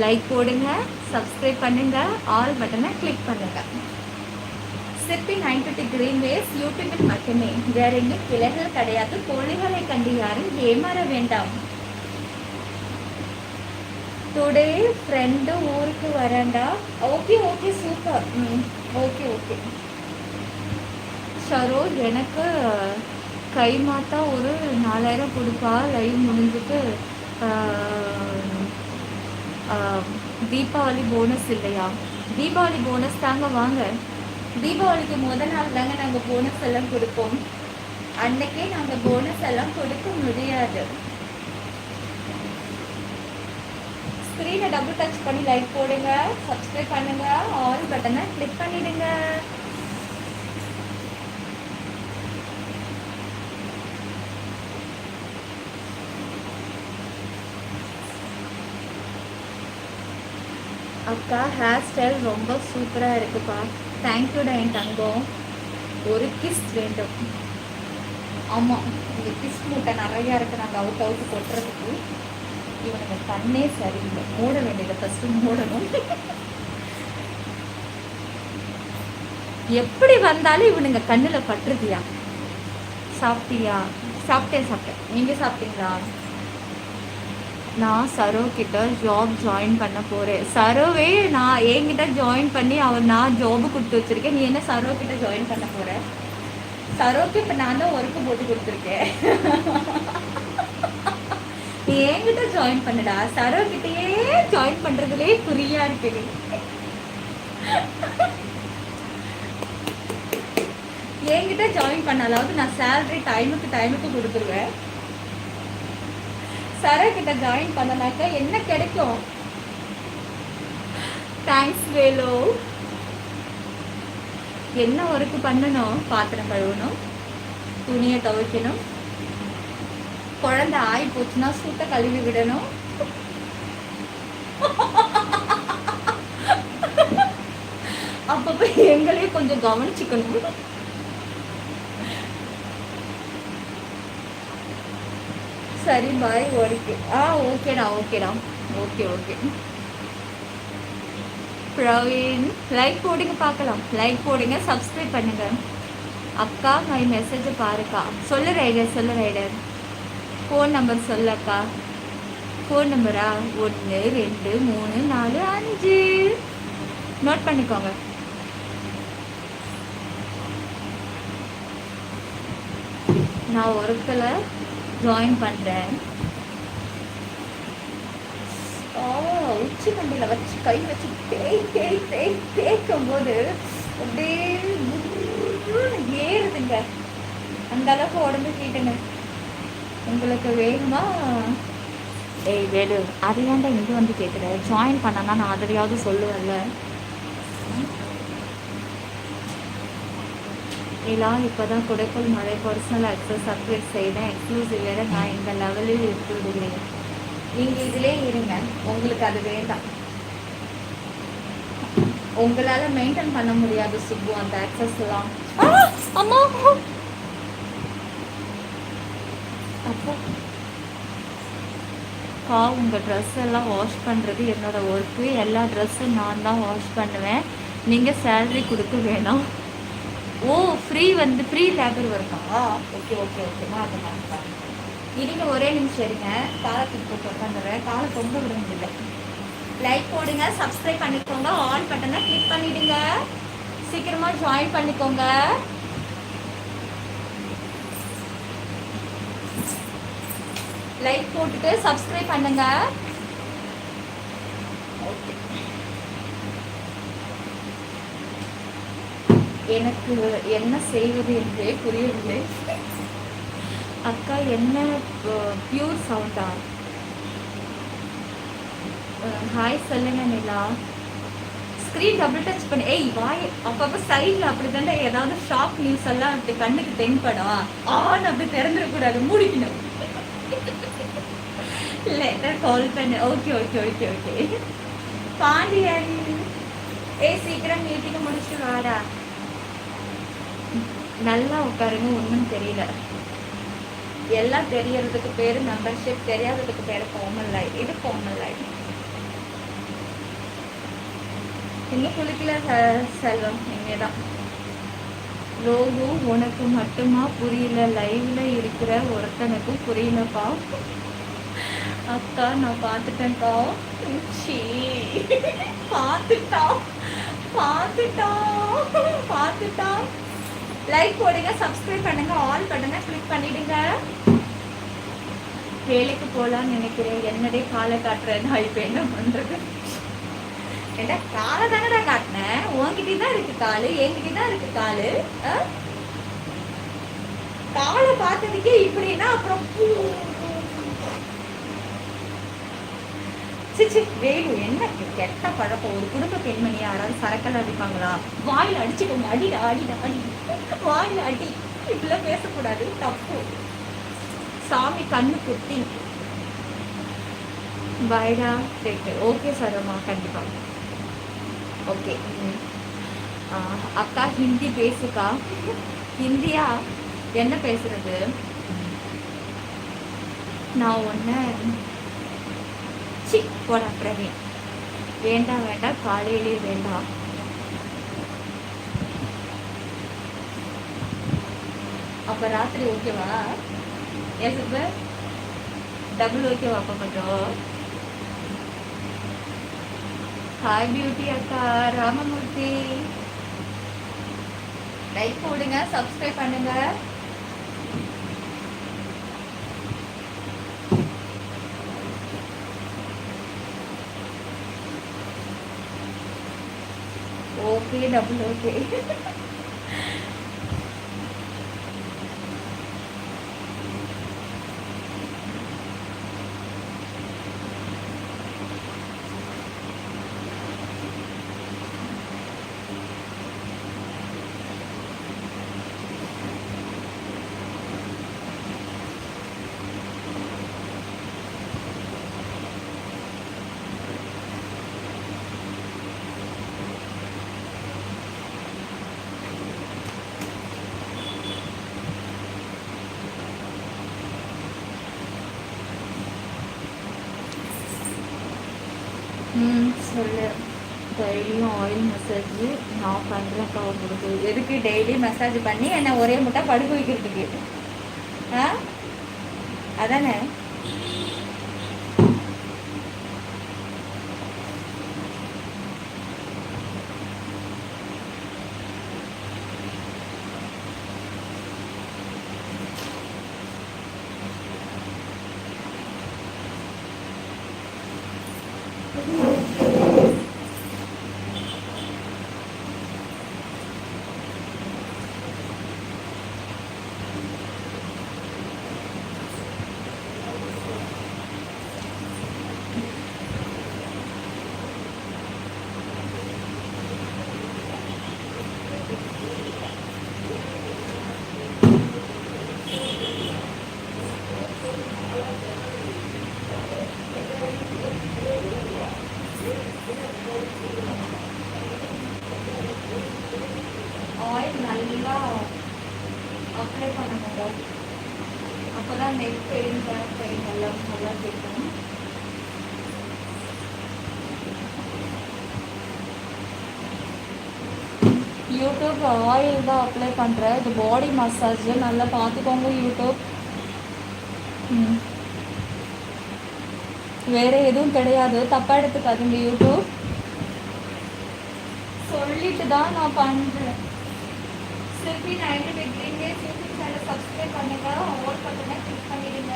A: லைக் போடுங்க, சப்ஸ்கிரைப் பண்ணுங்க, ஆல் பட்டனை கிளிக் பண்ணுங்க. சிற்பி 92 கிரீன் வேஸ் யூடியூபில் மட்டுமே, வேற எங்கும் கிளைகள் கிடையாது. கோழிகளை கண்டு யாரும் ஏமாற வேண்டாம். டுடே ஃப்ரெண்டு ஊருக்கு வரேன்டா. Okay super. ஓகே ஷரோ, எனக்கு கை மாத்தா ஒரு 4000 கொடுப்பா. லைவ் முடிஞ்சுட்டு தீபாவளி போனஸ் இல்லையா? தீபாவளி போனஸ் தாங்க, வாங்க. தீபாவளிக்கு முதல் நாள் தாங்க நாங்கள் போனஸ் எல்லாம் கொடுப்போம். அன்னைக்கே நாங்கள் போனஸ் எல்லாம் கொடுக்க முடியாது. ஸ்க்ரீனை டபுள் டச் பண்ணி லைக் போடுங்க, சப்ஸ்கிரைப் பண்ணுங்க, ஆல் பட்டனை கிளிக் பண்ணிடுங்க. அக்கா, ஹேர் ஸ்டைல் ரொம்ப சூப்பராக இருக்குப்பா. தேங்க்யூடா என் தங்கம். ஒரு கிஸ் வேண்டும். ஆமாம், இந்த கிஸ் மூட்டை நிறையா இருக்குது. நாங்கள் அவுட்டு கொட்டுறதுக்கு இவனுக்கு கண்ணே சரியில்லை. மூட வேண்டியதை ஃபஸ்ட்டு மூடணும். எப்படி வந்தாலும் இவனுங்க கண்ணில் பட்டுருதியா. சாப்பிட்டியா? சாப்பிட்டேன். நீங்கள் சாப்பிட்டீங்களா? நான் சரோ கிட்ட ஜாப் ஜாயின் பண்ண போகிறேன். சரோவே நான் என்கிட்ட ஜாயின் பண்ணி நான் ஜாபு கொடுத்து வச்சுருக்கேன். நீ என்ன சரோ கிட்ட ஜாயின் பண்ண போகிற? சரோக்கு இப்போ நான் தான் ஒர்க்கு போட்டு கொடுத்துருக்கேன். நீ என்கிட்ட ஜாயின் பண்ணுடா. சரோ கிட்டயே ஜாயின் பண்ணுறதுலே குறியா இருக்கு. என்கிட்ட ஜாயின் பண்ணாலாவது நான் சேலரி டைமுக்கு கொடுத்துருவேன். சரோ கிட்ட ஜாயின் பண்ணனாக்கா என்ன கிடைக்கும்? தேங்க்ஸ் வேலோ. என்ன ஒர்க்கு பண்ணணும்? பாத்திரம் கழுவணும், துணியை துவைக்கணும், குழந்தை ஆகி போச்சுன்னா சூட்டை கழுவி விடணும். அப்பப்போ எங்களையும் கொஞ்சம் கவனிச்சுக்கணும். சரி பாய். ஓடிக்கு ஓகேடா. ஓகே. பிரவீன் லைக் போடுங்க, பார்க்கலாம். லைக் போடுங்க, சப்ஸ்கிரைப் பண்ணுங்க. அக்கா மை மெசேஜ் பாருக்கா. சொல்லு ரைடர். ஃபோன் நம்பர் சொல்லு அக்கா. ஃபோன் நம்பரா 1 2 3 4 5. நோட் பண்ணிக்கோங்க. நான் ஒர்க்கில் ஜாயின் பண்ணுறேன். உச்சி மண்டியில் வச்சு கை வச்சு தேய்க்கும் போது அப்படியே ஏறுதுங்க. அந்த அளவுக்கு உடம்பு கீட்டுங்க. உங்களுக்கு வேணுமா? வேலு அது ஏன்டா இங்கே வந்து கேட்குற? ஜாயின் பண்ணனா நான் அதிலையாவது சொல்லுவேன்ல. எல்லாம் இப்போ தான் குடைக்குள் மழை பர்சனல் அக்சஸ் அப்டேட் செய்தேன். எக்ஸ்க்ளூசிவ் வேறு நான் இந்த லெவலில் இருந்து விடுகிறேன். நீங்கள் இதிலே இருங்க. உங்களுக்கு அது வேண்டாம். உங்களால் மெயின்டைன் பண்ண முடியாது சுப்பு அந்த ஆக்சஸ்லாம். அம்மா அப்போ உங்கள் ட்ரெஸ் எல்லாம் வாஷ் பண்ணுறது என்னோடய ஒர்க்கு. எல்லா ட்ரெஸ்ஸும் நான் தான் வாஷ் பண்ணுவேன். நீங்கள் சேலரி கொடுக்க வேணாம். ஃப்ரீ ஃப்ரீ லேபர் வருமா? ஓகே. மாட்டேன். இருங்க, ஒரே நிமிஷம் இருங்க. காலத்துக்கு போட்டு உட்காந்துறேன். காலை தொங்க விட முடியல. லைக் போடுங்க, சப்ஸ்கிரைப் பண்ணிக்கோங்க, ஆல் பட்டனை கிளிக் பண்ணிடுங்க. சீக்கிரமாக ஜாயின் பண்ணிக்கோங்க. லைக் போட்டுட்டு சப்ஸ்கிரைப் பண்ணுங்க. ஓகே. எனக்கு என்ன செய்வது என்றே புரியவில்லை. அக்கா என்ன பியூர் சவுண்டா? ஹாய் சொல்லுங்க நிலா. ஸ்க்ரீன் டபுள் டச் பண்ணி வாய் அப்பப்போ சைடில் அப்படி தானே ஏதாவது ஷாக் நியூஸ் எல்லாம் அப்படி கண்ணுக்கு தென்படும். அப்படி திறந்துடக்கூடாது, மூடிக்கணும். லெட்டர் கால் பண்ணு. ஓகே. பாண்டியன் சீக்கிரம் மீட்டிங் முடிச்சு வாடா. நல்லா உட்காருங்க. ஒன்றும் தெரியல. எல்லாம் தெரியறதுக்கு பேர் மெம்பர்ஷிப், தெரியாததுக்கு பேர் ஃபார்மல் லைஃப். இது ஃபார்மல் லைஃப். இன்னும் குளிக்கல செல்வம், இங்கேதான். லோகு உனக்கு மட்டுமா புரியல? லைவ்ல இருக்கிற ஒருத்தனுக்கும் புரியலப்பா. அக்கா நான் பார்த்துட்டேன்க்கா. பார்த்துட்டா. லைக் போடுங்க, சப்ஸ்கிரைப் பண்ணுங்க, ஆல் பட்டனை கிளிக் பண்ணிடுங்க. வேலைக்கு போகலான்னு நினைக்கிறேன். என்னடே காலை காட்டுறேன். நான் இப்போ என்ன பண்றது? ஏண்டா காலை தானடா காட்டினேன். உன்கிட்ட தான் இருக்கு காலு, என்கிட்ட தான் இருக்கு காலு. காலை பார்த்ததுக்கே இப்படின்னா அப்புறம் வேலு என்ன கெட்ட பழக்கம். ஒரு குடும்ப பெண்மணி யாராவது சரக்கெல்லாம் அடிப்பாங்களா? வாயில் அடிச்சுக்கோங்க. அடி வாயில் அடி. இப்படிலாம் பேசக்கூடாது, தப்பு. சாமி கண்ணு குத்தி. பாய்டா. ஓகே சரமா, கண்டிப்பா. ஓகே. அக்கா ஹிந்தி பேசுக்கா. ஹிந்தியா? என்ன பேசுறது? நான் ஒன்று போட பிரவீன். வேண்டாம் காலையிலே வேண்டாம். அப்போ ராத்திரி ஓகேவா? ஏன் சூப்பர் டபுள் ஓகேவா அப்போ கொஞ்சம்? ஹாய் பியூட்டி அக்கா, ராமமூர்த்தி லைக் போடுங்க, சப்ஸ்கிரைப் பண்ணுங்க. Okay double okay. சொல்லு. டெய்லியும் ஆயில் மசாஜ் நான் பண்ணுறேன்க்கா உங்களுக்கு. எதுக்கு டெய்லி மசாஜ் பண்ணி என்னை ஒரே முட்டை படுக்க வைக்கிறதுக்கு? ஆ அதானே? ஆயில் நல்லா அப்ளை பண்ணணுங்க. அப்போ தான் நெக் பெயின், பேக் பெயின் எல்லாம் நல்லா கேட்கும். யூடியூப் ஆயில் தான் அப்ளை பண்ணுறேன். இது பாடி மசாஜ், நல்லா பார்த்துக்கோங்க யூடியூப். வேறு எதுவும் கிடையாது, தப்பாக எடுத்துக்காதீங்க யூடியூப். சொல்லிட்டு தான் நான் பண்ணுறேன். சில்பி 90 டிகிரிங்க. சில்பி சேனல் சப்ஸ்கிரைப் பண்ணுங்க, ஆல் பட்டனை கிளிக் பண்ணிடுங்க.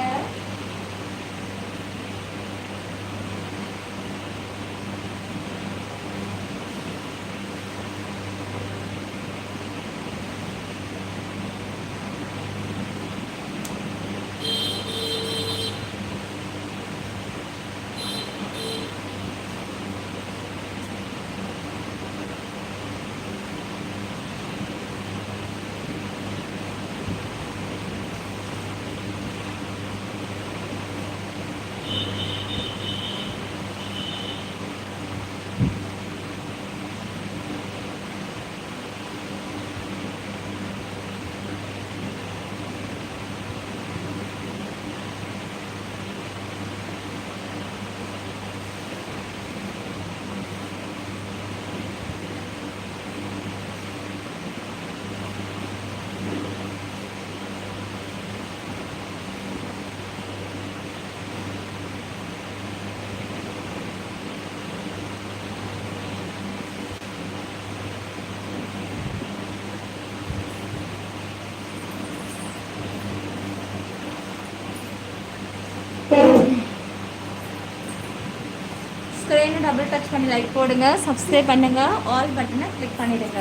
A: ஸ்க்ரீனை டபுள் டச் பண்ணி லைக் போடுங்க, சப்ஸ்கிரைப் பண்ணுங்க, ஆல் பட்டனை கிளிக் பண்ணிடுங்க.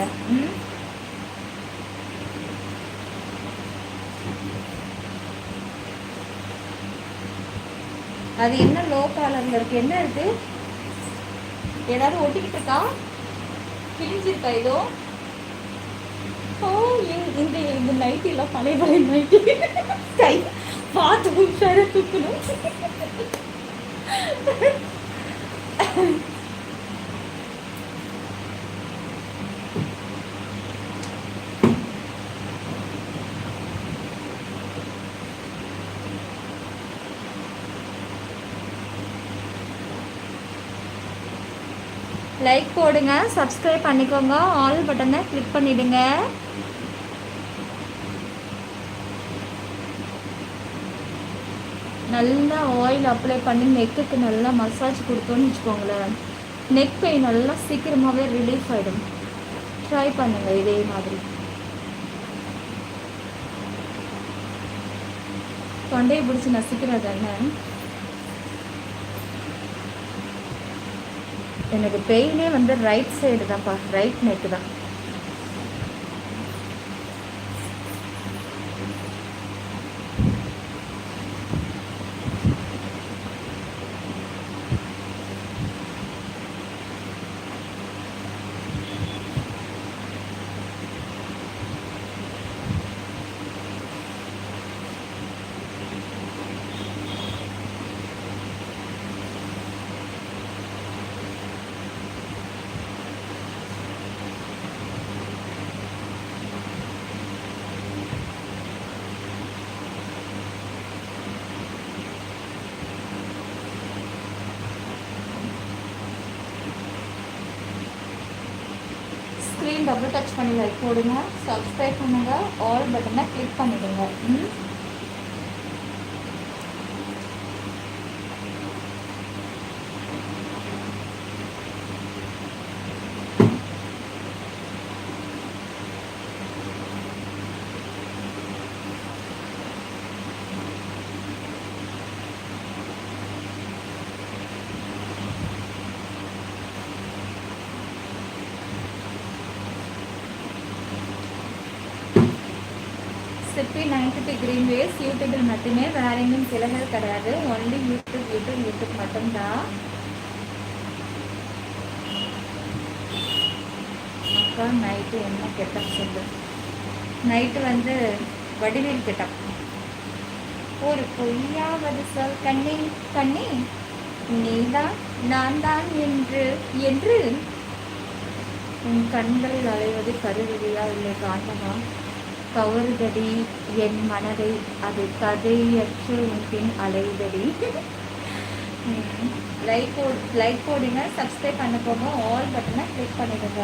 A: அது என்ன லோ கலர்ல இருக்கு? என்ன இருக்கு? ஏதாவது ஒட்டிக்கிட்டு இருக்கா? கிழிஞ்சிருக்கா ஏதோ? ஓ, இந்த நைட்டி எல்லாம் பழைய பழைய நைட்டி. கை பார்த்து உஷாரா தூக்கணும். லைக் போடுங்க, சப்ஸ்கிரைப் பண்ணிக்கோங்க, ஆல் பட்டனை கிளிக் பண்ணிடுங்க. நல்லா ஆயில் அப்ளை பண்ணி நெக்குக்கு நல்லா மசாஜ் கொடுத்தோன்னு வச்சுக்கோங்களேன், நெக் பெயின் நல்லா சீக்கிரமாகவே ரிலீஃப் ஆகிடும். ட்ரை பண்ணுங்கள் இதே மாதிரி. தொண்டையை பிடிச்சி நசிக்கிறது என்ன? எனக்கு பெயினே வந்து ரைட் சைடு தான்ப்பா, ரைட் நெக்கு தான். ஸ்க்ரீன் டபுள் டச் பண்ணி லைக் போடுங்க, சப்ஸ்கிரைப் பண்ணுங்கள், ஆல் பட்டனை கிளிக் பண்ணிவிடுங்க. சிப்பி 90 கிரீன் வேஸ் யூடியூபில் மட்டுமே, வேற எங்கேயும் சிலைகள் கிடையாது. ஒன்லி யூடியூப் மட்டும்தான். அக்கா நைட்டு என்ன கெட்டப் சொல்லு? நைட்டு வந்து வடிவேல் கெட்டப். ஒரு பொய்யாவது சொல் கண்ணி கண்ணி, நீதான் நான் தான் என்று என்று உன் கண்களில் அலைவது கருவிழியா இல்லை காந்தமா? கவருதடி என் மனதை, அது கதையற்று உன் பின் அலைதடி. லைக் போடுங்க, சப்ஸ்கிரைப் பண்ண போங்க, ஆல் பட்டனை கிளிக் பண்ணிடுங்க.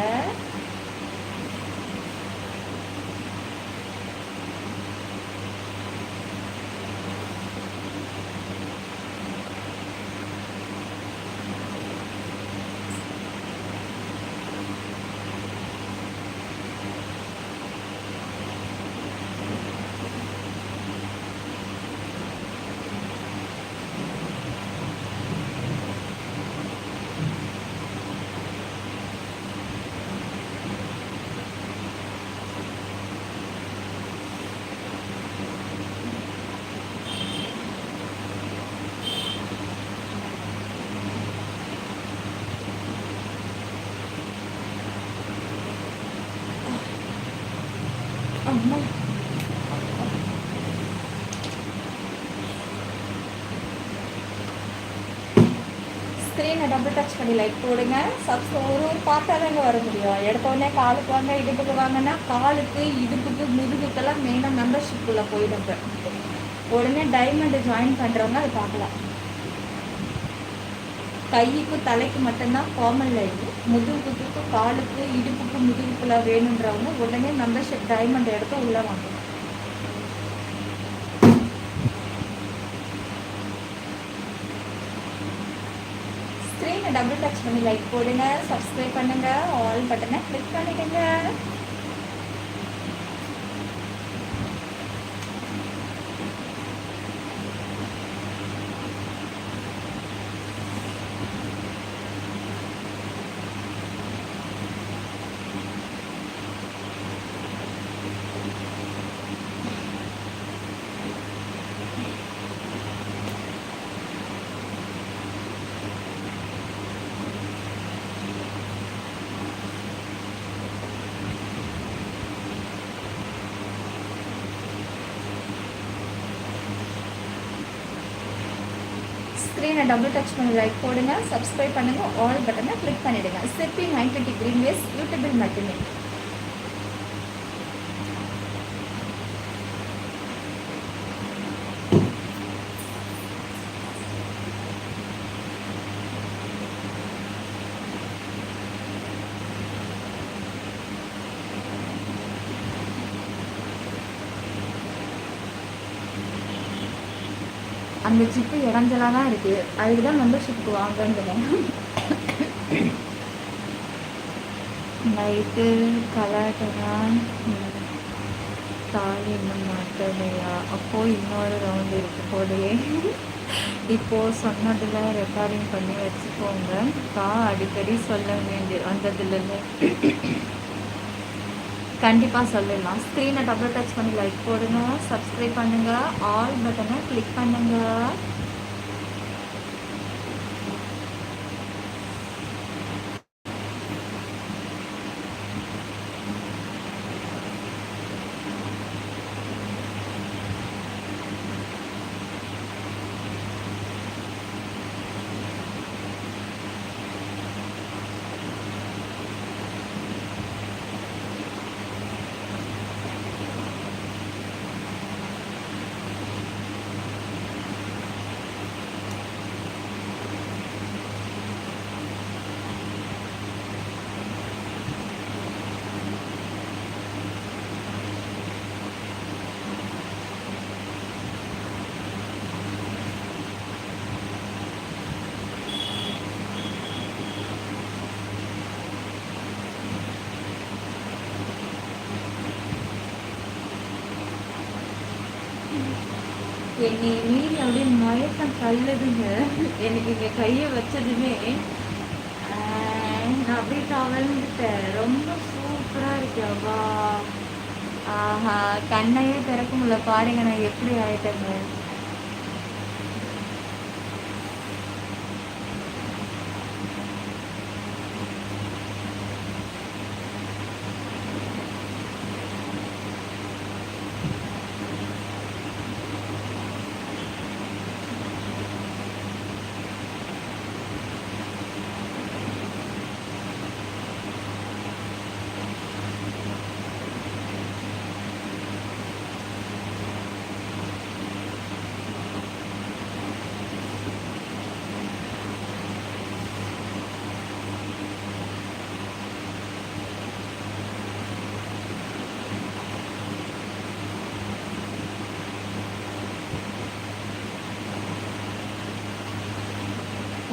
A: அம்மா ஸ்க்ரீனை டபுள் டச் பண்ணி லைக் போடுங்க. ஒரு பார்ட்டாக தாங்க வர முடியும். எடுத்தோடனே காலுக்கு வாங்க இடுப்புக்கு வாங்கன்னா, காலுக்கு இடுப்புக்கு முதுகுக்கெல்லாம் மெயினாக மெம்பர்ஷிப்புக்குள்ளே போயிடுங்க. உடனே டைமண்டு ஜாயின் பண்ணுறவங்க அதை பார்க்கலாம். கைக்கு தலைக்கு மட்டும்தான் காமன் லைவ். முதுகுக்கு காலுக்கு இடுப்புக்கு முதுகுக்குள்ள வேணுன்றவங்க உடனே மெம்பர்ஷிப் டைமண்ட் எடுத்து உள்ளே வாங்க. ஸ்க்ரீனை டபுள் டச் பண்ணி லைக் போடுங்க, சப்ஸ்கிரைப் பண்ணுங்க, ஆல் பட்டனை கிளிக் பண்ணிடுங்க. ஸ்க்ரீனை டபுள் டச் பண்ணி லைக் போடுங்க, சப்ஸ்கிரைப் பண்ணுங்க, ஆல் பட்டனை கிளிக் பண்ணிடுங்க. சிப்பி 90 கிரீன் வேஸ் யூடியூபில் மட்டுமே. அந்த சிப்பு இடைஞ்சலாக தான் இருக்குது. அதுக்கு தான் மெம்பர்ஷிப்புக்கு வாங்கன்றேன். நைட்டு கலாட்டதான் தாலி இன்னும் மாட்டலையா? அப்போது இன்னொரு ரவுண்டு இருக்கு போலையே. இப்போது சொன்னதில் ரெக்கார்டிங் பண்ணி வச்சுக்கோங்க. அடிக்கடி சொல்ல வந்ததில்லை. கண்டிப்பாக சொல்லிடலாம். ஸ்க்ரீனை டபுள் டச் பண்ணி லைக் போடுங்க, சப்ஸ்கிரைப் பண்ணுங்கள், ஆல் பட்டனை கிளிக் பண்ணுங்கள். என்னை மீறி அப்படியே மயக்கம் தள்ளுதுங்க. எனக்கு இங்கே கையை வச்சதுமே நான் அப்படியே தவழ்ந்துட்டேன். ரொம்ப சூப்பராக இருக்கு. அவ்வா, ஆஹா, கண்ணையே திறக்க முடியல. பாருங்க நான் எப்படி ஆயிட்டேங்க.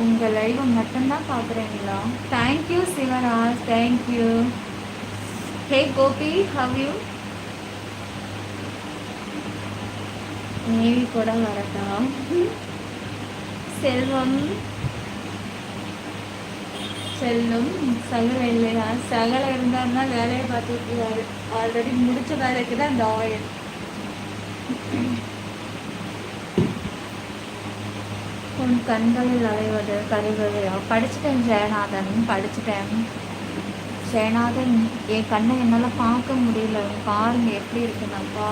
A: உங்கள் லைவ் மட்டும்தான் பார்க்குறீங்களா? Thank you Sivaraj, thank you. Hey Gopi, how you? நேவி கூட வரட்டா? செல்வம், செல்லும் சகல இல்லையா? சகல இருந்தாருன்னா வேலையை பார்த்துட்டு இருக்காரு. ஆல்ரெடி முடிச்ச வேலைக்கு தான் இந்த ஆயில். உன் கண்களில் அலைவது கருவதையா? படிச்சுட்டேன் ஜெயநாதன், படிச்சுட்டேன் ஜெயநாதன். என் கண்ணை என்னால் பார்க்க முடியல. பாருங்க எப்படி இருக்குன்னாப்பா.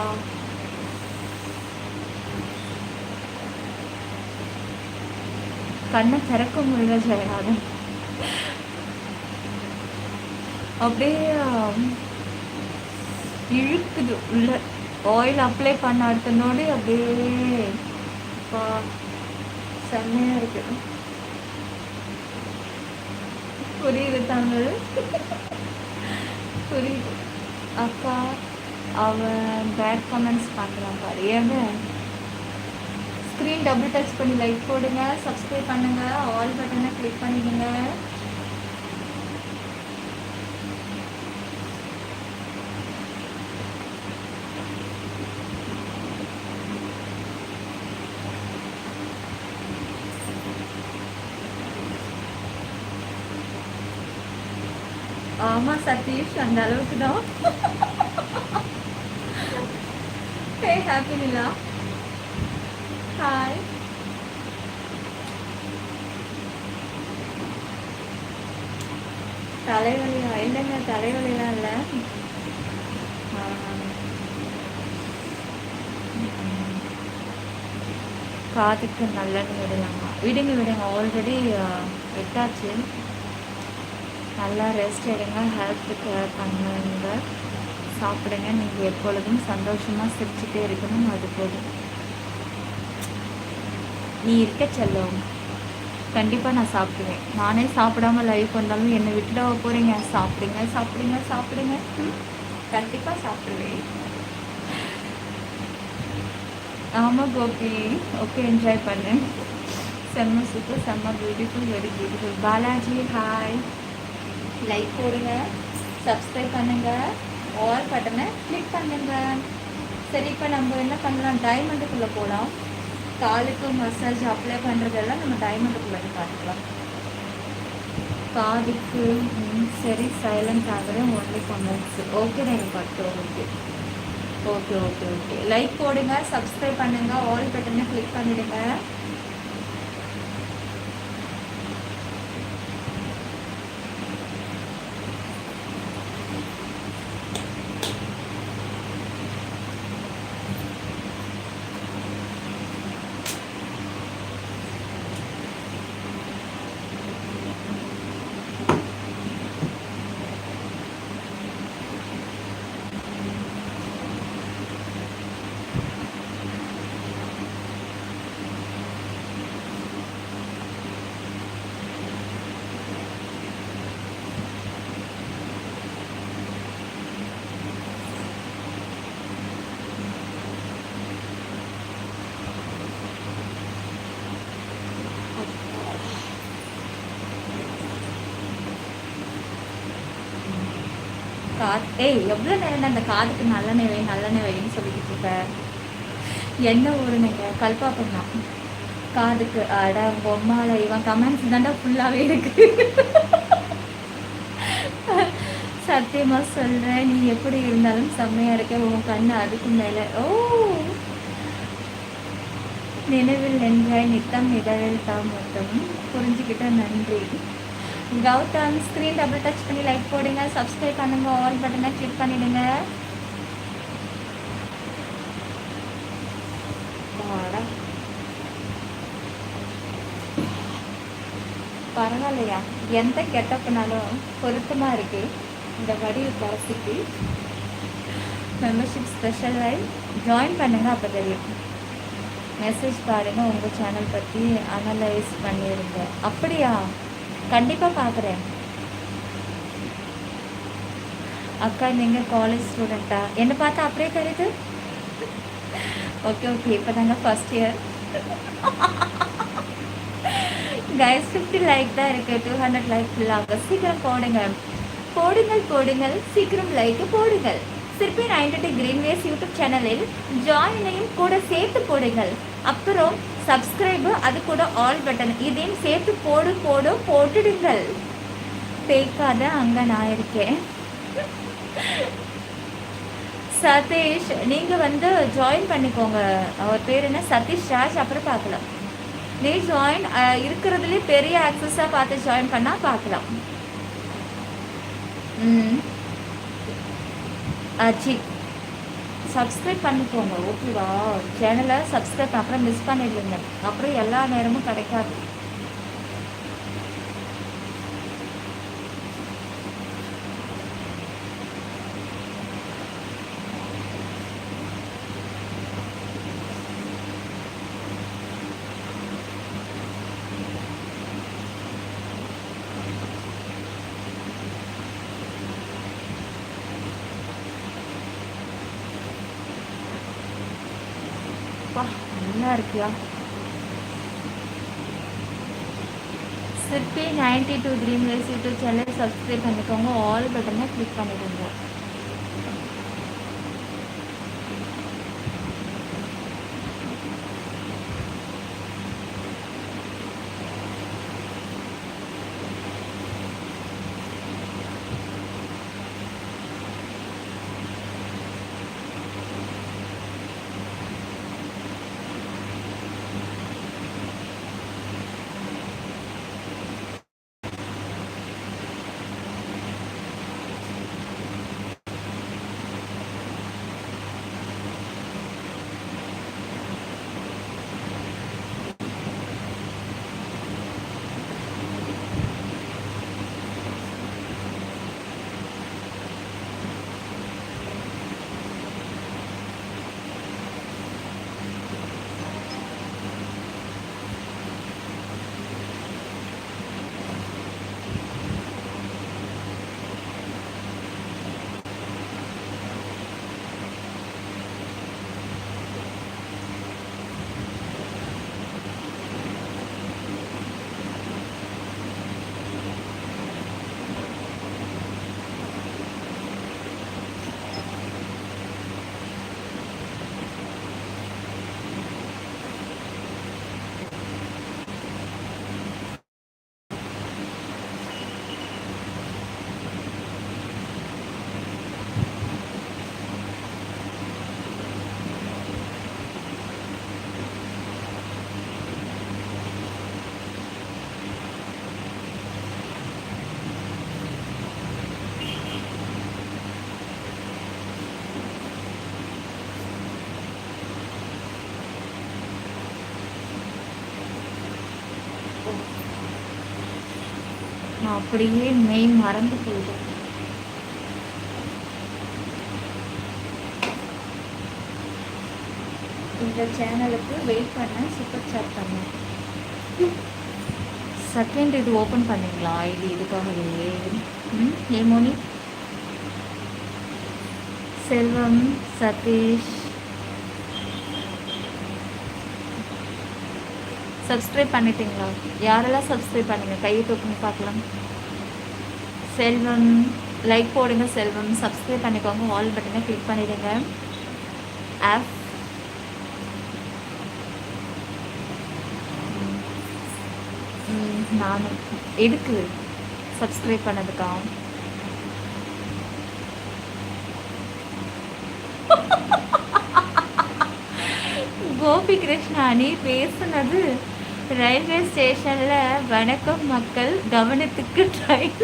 A: கண்ணை திறக்க முடியல ஜெயநாதன். அப்படியே இழுக்குது உள்ள. ஆயில் அப்ளை பண்ண அடுத்த நோடி அப்படியே செம்மையா இருக்கு. புரியுது தமிழ், புரியுது அக்கா. அவன் பேட் கமெண்ட்ஸ் பண்ணுறான் பாரு. ஏங்க ஸ்க்ரீன் டபுள் டச் பண்ணி லைக் போடுங்க, சப்ஸ்கிரைப் பண்ணுங்க, ஆல் பட்டனை கிளிக் பண்ணிடுங்க. ஆமாம் சதீஷ், அந்த அளவுக்கு தான். ஹே ஹாப்பி நிலா, ஹாய். தலைவலியா? இல்லைங்க, தலைவலிலாம் இல்லை. காதுக்கு நல்லன்னு விடலாமா? விடுங்க விடுங்க, ஆல்ரெடி விட்டாச்சு. நல்லா ரெஸ்ட் எடுங்க, ஹெல்த் கேர் பண்ணுங்க, சாப்பிடுங்க. நீங்கள் எப்பொழுதும் சந்தோஷமாக சிரிச்சுட்டே இருக்கணும், அது போதும். நீ இருக்க செல்லும். கண்டிப்பாக நான் சாப்பிடுவேன். நானே சாப்பிடாம லைவ் பண்ணாலும் என்னை விட்டுட போகிறீங்க? சாப்பிடுங்க சாப்பிடுங்க சாப்பிடுங்க, கண்டிப்பாக சாப்பிடுவேன். ஆமா கோபி. ஓகே, என்ஜாய் பண்ணு. செம்ம சூப்பர், செம்ம beautiful, very beautiful. Balaji hi. Like போடுங்க, சப்ஸ்கிரைப் பண்ணுங்க, ஆல் பட்டனை கிளிக் பண்ணுங்க. சரி, இப்போ நம்ம என்ன பண்ணலாம், டைமண்டுக்குள்ளே போகலாம். காலுக்கு மசாஜ் அப்ளை பண்ணுறதெல்லாம் நம்ம டைமண்டுக்குள்ளே பார்த்துக்கலாம். காதுக்கு சரி, சைலண்ட் ஆகிறேன், ஒன்லி கமெண்ட்ஸ். ஓகே, நீங்கள் பார்த்து. Okay okay okay okay. Like போடுங்க, சப்ஸ்கிரைப் பண்ணுங்க, ஆல் பட்டனை கிளிக் பண்ணிடுங்க. ஏய், எவ்வளோ நேரம் அந்த காதுக்கு நல்லெண்ணெய் வை நல்லெண்ணெய் வைன்னு சொல்லிக்கிட்டு இருக்க? என்ன ஊருனுங்க? கல்பாக்கம் தான் காதுக்கு. அட பொம்மால, இவன் கமெண்ட்ஸ் தாண்டா ஃபுல்லாகவே இருக்கு. சத்தியமா சொல்கிறேன், நீ எப்படி இருந்தாலும் செம்மையாக இருக்க. உன் கண்ணு அதுக்கு மேலே. ஓ, நினைவில் நின்றாய் நித்தம் இதழில் தான் மொத்தம். புரிஞ்சுக்கிட்ட, நன்றி. கௌதம், ஸ்க்ரீன் டபுள் டச் பண்ணி லைக் போடுங்க, சப்ஸ்கிரைப் பண்ணுங்க, ஆல் பட்டனை கிளிக் பண்ணிடுங்க. பரவாயில்லையா, எந்த கெட்டப்புனாலும் பொருத்தமாக இருக்கு இந்த வடிவு பரசிக்கு. மெம்பர்ஷிப் ஸ்பெஷல் லைவ் ஜாயின் பண்ணுங்க, அப்போ தெரியும். மெசேஜ் பாருங்கள், உங்கள் சேனல் பற்றி அனலைஸ் பண்ணிடுங்க. அப்படியா? கண்டிப்பாக பார்க்குறேன். அக்கா, நீங்கள் காலேஜ் ஸ்டூடெண்ட்டா? என்னை பார்த்தா அப்படியே தெரியுது. ஓகே ஓகே, இப்போ தாங்க ஃபஸ்ட் இயர். கைஸ் 50 லைக் தான் இருக்குது, 200 லைக் ஃபுல்லாக. சீக்கிரம் போடுங்க, போடுங்கள் போடுங்கள், சீக்கிரம் லைக் போடுங்கள். சிற்பி 92 கிரீன்வேஸ் யூடியூப் சேனலில் ஜாயினையும் கூட சேர்த்து போடுங்கள். அப்புறம் சப்ஸ்கிரைபு, அது கூட ஆல் பட்டன் இதையும் சேர்த்து போட்டுடுங்கள். பேக்காத, அங்கே நான் இருக்கேன். சதீஷ், நீங்கள் வந்து ஜாயின் பண்ணிக்கோங்க. அவர் பேர் என்ன? சதீஷ் ராஜ். அப்புறம் பார்க்கலாம். நீ ஜாயின் இருக்கிறதுலே பெரிய ஆக்சஸாக பார்த்து ஜாயின் பண்ணால் பார்க்கலாம். ஆச்சு, சப்ஸ்கிரைப் பண்ணிக்கோங்க, ஓகேவா? சேனலை சப்ஸ்கிரைப் அப்புறம் மிஸ் பண்ணிடுங்க, அப்புறம் எல்லா நேரமும் கிடைக்காது. நல்லா இருக்கியா? சிற்பி 92 கிரீன்வேஸ் யூடியூப் சேனல் சப்ஸ்கிரைப் பண்ணிக்கோங்க, ஆல் பட்டனை கிளிக் பண்ணிடுங்க. அப்படியே மெய் மறந்து போயிடும். இந்த சேனலுக்கு வெயிட் பண்ண சூப்பர் சாட் பண்ணேன். செகண்ட் இது ஓப்பன் பண்ணீங்களா ஐடி இதுக்காகவே? ஏமோனி செல்வம் சதீஷ் சப்ஸ்கிரைப் பண்ணிட்டீங்களா? யாரெல்லாம் சப்ஸ்கிரைப் பண்ணுங்க கையை தூக்குன்னு பார்க்கலாம். செல்வம் லைக் போடுங்க. செல்வம் சப்ஸ்கிரைப் பண்ணிக்கோங்க. ஆல் பட்டனை கிளிக் பண்ணிடுங்க. ஆப் நானும் எதுக்கு சப்ஸ்கிரைப் பண்ணதுக்கா? கோபி கிருஷ்ணா நீ பேசுனது ரயில்வே ஸ்டேஷன்ல வணக்கம் மக்கள் கவனத்துக்கு ட்ரெயின்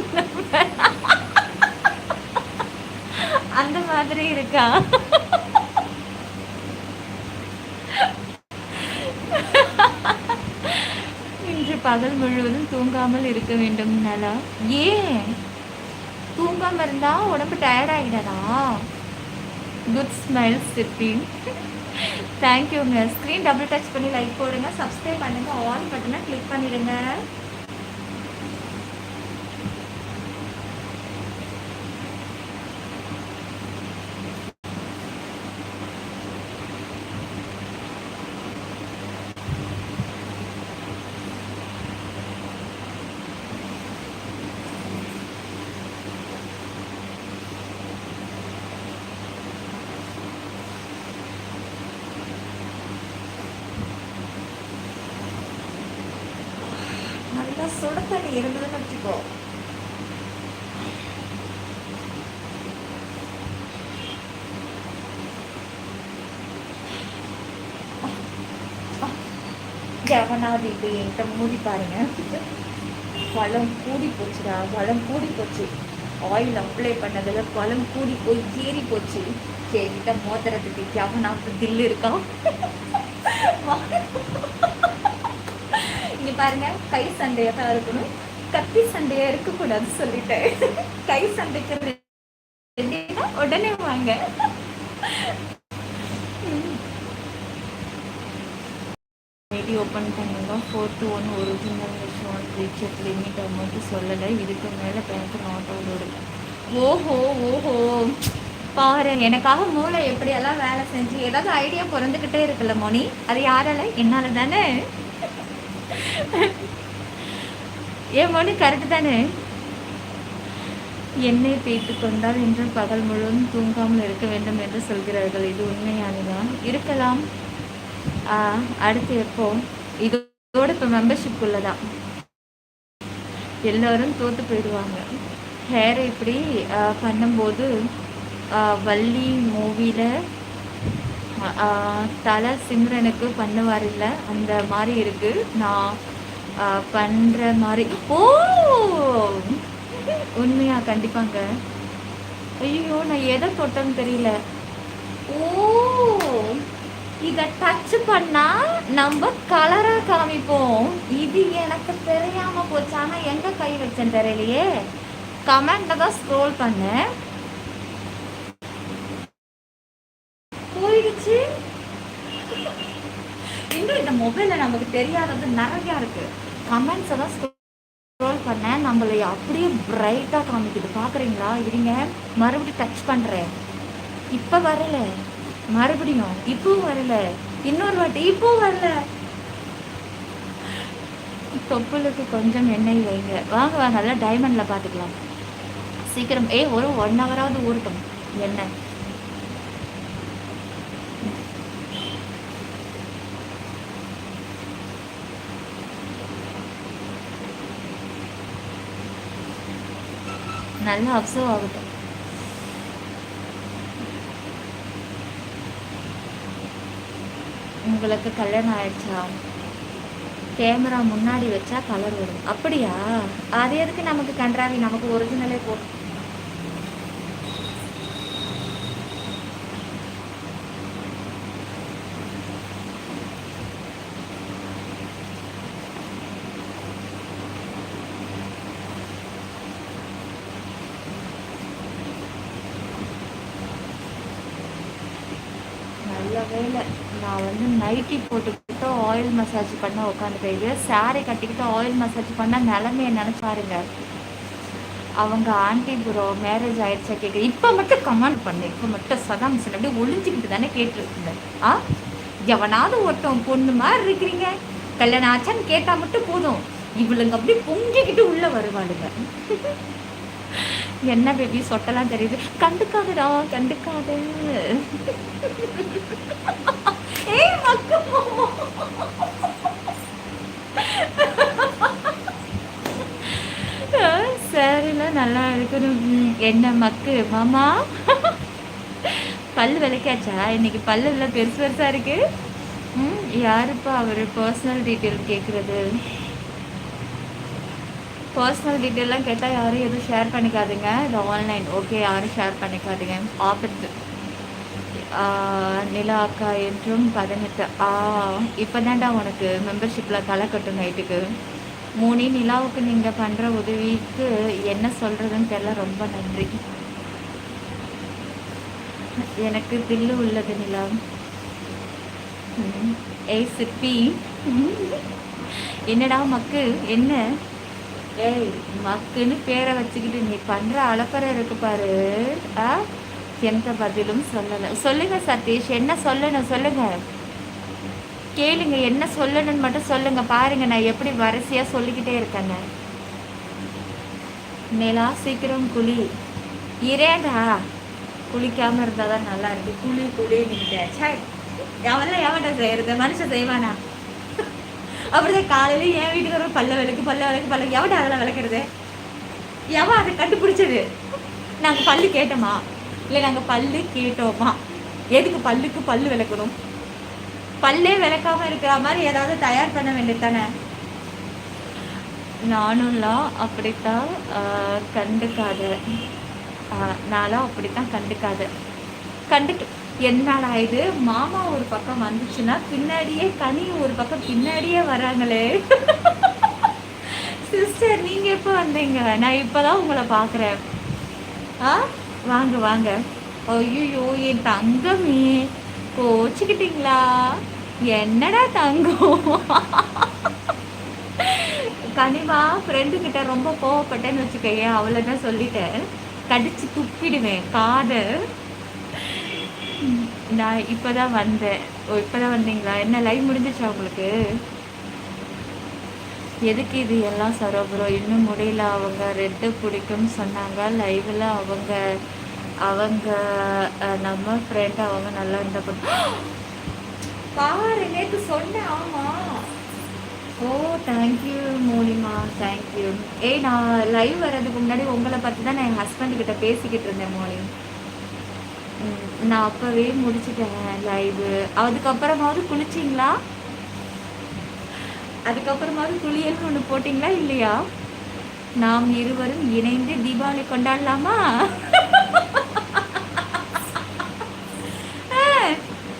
A: அந்த மாதிரி இருக்கா? இன்று பகல் முழுவதும் தூங்காமல் இருக்க வேண்டும் நலா. ஏன் தூங்காம இருந்தா உடம்பு டயர்ட் ஆகிடாதா? குட் ஸ்மைல் சிப்பி. தேங்க்யூங்க. ஸ்க்ரீன் டபுள் டச் பண்ணி லைக் போடுங்க. சப்ஸ்கிரைப் பண்ணுங்க. ஆல் பட்டனை கிளிக் பண்ணிடுங்க. நல்லா சுட தண்ணி இருந்ததுன்னு வச்சுக்கோ. ஜெகநாத் இப்போ என்கிட்ட மூடி பாருங்க. பழம் கூடி போச்சுடா. பழம் கூடி போச்சு. ஆயில் அப்ளை பண்ணதில் பழம் கூடி போய் ஏறி போச்சு. என்கிட்ட மோதிரத்துக்கு ஜெகநாத் தில்லு இருக்கா? இங்க பாருங்க, கை சண்டையா தான் இருக்கணும், கத்தி சண்டையா இருக்கக்கூடாது சொல்லிட்டேன். கை சண்டைக்கு உடனே வாங்க. ஐடி ஓப்பன் பண்ணுங்க. 421 ஒரிஜினல் விஷயம் ரீச்சர் லிமிட் அமௌண்ட் சொல்லலை. இதுக்கு மேலே பேங்க் நாட் அலோடு. ஓஹோ ஓஹோ பாரு, எனக்காக மூளை எப்படியெல்லாம் வேலை செஞ்சு ஏதாவது ஐடியா பிறந்துக்கிட்டே இருக்குல்ல மோனி. அது யாரால? என்னால தானே. ஏன் மோனி கரெக்டு தானே? எண்ணெய் தேய்த்து கொண்டால் இன்று பகல் முழுவதும் தூங்காமல் இருக்க வேண்டும் என்று சொல்கிறார்கள். இது உண்மையானதான்? இருக்கலாம். அடுத்து எப்போ? இதோட இப்போ மெம்பர்ஷிப் உள்ளதான். எல்லோரும் தோற்று போயிடுவாங்க. ஹேரை இப்படி பண்ணும்போது வள்ளி மூவியில் தலை சிம்ரனுக்கு பண்ணுவார் இல்லை, அந்த மாதிரி இருக்குது. நான் பண்ணுற மாதிரி. ஓ உண்மையா? கண்டிப்பாங்க. ஐயோ நான் எதை தொட்டேன்னு தெரியல. ஓ இதை டச் பண்ணா நம்ம கலரா காமிப்போம். இது எனக்கு தெரியாம போச்சு. ஆனா எங்க கை வச்சேன்னு தெரியலையே. கமெண்ட்ல தான் ஸ்க்ரோல் பண்ணேன், போயிடுச்சு. இன்னும் இந்த மொபைல்ல நமக்கு தெரியாதது நிறையா இருக்கு. கமெண்ட்ஸை தான் ஸ்க்ரோல் பண்ணேன், நம்மளை அப்படியே பிரைட்டாக காமிக்குது. பார்க்குறீங்களா? இருங்க மறுபடியும் டச் பண்ணுறேன். இப்போ வரல, மறுபடியும் இப்பவும் வரல, இன்னொரு வாட்டி இப்பவும் வரல. தொப்புளுக்கு கொஞ்சம் எண்ணெய் வைங்க. வாங்க வாங்க, அதெல்லாம் டைமண்டில் பார்த்துக்கலாம். சீக்கிரம் ஒரு 1 ஹவராவது ஊறட்டும் எண்ணெய். நல்லா அப்சர்வ் ஆகட்டும். உங்களுக்கு கல்யாணம் ஆயிடுச்சா? கேமரா முன்னாடி வச்சா கலர் வரும். அப்படியா? அது எதுக்கு நமக்கு கன்றாவி? நமக்கு ஒரிஜினலே போடும். வேளை நான் வந்து நைட்டி போட்டுக்கிட்டு ஆயில் மசாஜ் பண்ண உட்காந்துட்டேன். இது சாரி கட்டிக்கிட்டு ஆயில் மசாஜ் பண்ணால் நிலமையை நினச்சி பாருங்க. அவங்க ஆன்டி ப்ரோ மேரேஜ் ஆயிடுச்சா கேட்குது. இப்போ மட்டும் கமெண்ட் பண்ணு, இப்போ மட்டும் சதாம் மிஷன் அப்படியே ஒளிஞ்சிக்கிட்டு தானே கேட்டுருக்குங்க. ஆ, எவனாவது ஒருத்தன் பொண்ணு மாதிரி இருக்கிறீங்க, கல்யாணம் ஆச்சான்னு கேட்டால் மட்டும் போதும், இவளுங்க அப்படியே பொங்கிக்கிட்டு உள்ளே வருவாளுங்க. என்ன பேபி சொட்டெல்லாம் தெரியுது, கண்டுக்காதுடா கண்டுக்காது. ஏய் மக்கு சரிலாம் நல்லா இருக்கணும். என்ன மக்கு மாமா பல்லு விளக்காச்சா? இன்னைக்கு பல்லு இல்லை பெருசு பெருசாக இருக்கு. யாருப்பா அவர் பர்சனல் டீட்டெயில் கேட்குறது? பர்சனல் டீட்டெயிலாம் கேட்டால் யாரும் எதுவும் ஷேர் பண்ணிக்காதுங்க. இது ஆன்லைன், ஓகே, யாரும் ஷேர் பண்ணிக்காதுங்க. ஆபத்து. நிலா அக்கா என்றும் 18. இப்போ தான்டா உனக்கு மெம்பர்ஷிப்பில் களை கட்டும் நைட்டுக்கு. மூணு நிலாவுக்கு நீங்கள் பண்ணுற உதவிக்கு என்ன சொல்கிறதுன்னு தெரியல. ரொம்ப நன்றி. எனக்கு தில்லு உள்ளது நிலா. ஏய் சிற்பி, என்னடா மக்கு என்ன? ஏய் மக்குன்னு பேரை வச்சுக்கிட்டு நீ பண்ணுற அலப்பறை இருக்கு பாரு. எந்த பதிலும் சொல்லலை. சொல்லுங்க சதீஷ், என்ன சொல்லணும் சொல்லுங்க, கேளுங்க, என்ன சொல்லணும்னு மட்டும் சொல்லுங்க. பாருங்க நான் எப்படி வரிசையா சொல்லிக்கிட்டே இருக்கேங்க. நிலா சீக்கிரம் குளி. இரேடா, குளிக்காம இருந்தாதான் நல்லா இருக்கு. குளி குளி நீங்க எவெல்லாம் எவன்டா செய்யறது? மனுஷன் செய்வானா? அப்படிதான் காலையில என் வீட்டுக்கு வர பல்ல விளக்கு எவன்டா அதெல்லாம் விளக்குறது? எவன் அதை கண்டுபிடிச்சது? நாங்கள் பல்லு கேட்டோமா இல்லை நாங்கள் பல்லு கேட்டோமா? எதுக்கு பல்லுக்கு பல்லு விளக்கணும்? பல்லே விளக்காம இருக்கிற மாதிரி ஏதாவது தயார் பண்ண வேண்டியது தானே. நானும்லாம் அப்படித்தான் கண்டுக்காத. நானும் அப்படித்தான் கண்டுக்க என்னால் ஆயிடுது. மாமா ஒரு பக்கம் வந்துச்சுன்னா பின்னாடியே கனி ஒரு பக்கம் பின்னாடியே வராங்களே. சிஸ்டர் நீங்க எப்போ வந்தீங்க? நான் இப்பதான் உங்களை பார்க்குறேன். வாங்க வாங்க. ஐயோ என் தங்கமே, கோச்சிக்கிட்டீங்களா? என்னடா தங்கம்? கனிமா ஃப்ரெண்டு கிட்ட ரொம்ப கோவப்பட்டேன்னு வச்சுக்கையே, அவ்வளோதான் சொல்லிட்டேன். கடிச்சு துப்பிடுவேன் காதை. நான் இப்போதான் வந்தேன். இப்போதான் வந்தீங்களா? என்ன லைவ் முடிஞ்சிச்சா உங்களுக்கு? எதுக்கு இது எல்லாம் சரோபரோ? இன்னும் முடியல. அவங்க ரெட்டு பிடிக்கும்னு சொன்னாங்க லைவில். அவங்க நம்ம ஃப்ரெண்ட் அவங்க நல்லா இருந்த பாரு நேற்று சொன்னேன். ஆமாம். ஓ தேங்க்யூ மோனிமா, தேங்க்யூ. நான் லைவ் வர்றதுக்கு முன்னாடி உங்களை பற்றி தான் நான் என் ஹஸ்பண்ட்கிட்ட பேசிக்கிட்டு இருந்தேன் மோனி. நான் அப்போவே முடிச்சுட்டேன் லைவு. அதுக்கப்புறமாவது குளிச்சிங்களா? அதுக்கப்புறமாவது குளியல்னு ஒன்று போட்டிங்களா இல்லையா? நாம் இருவரும் இணைந்து தீபாவளி கொண்டாடலாமா?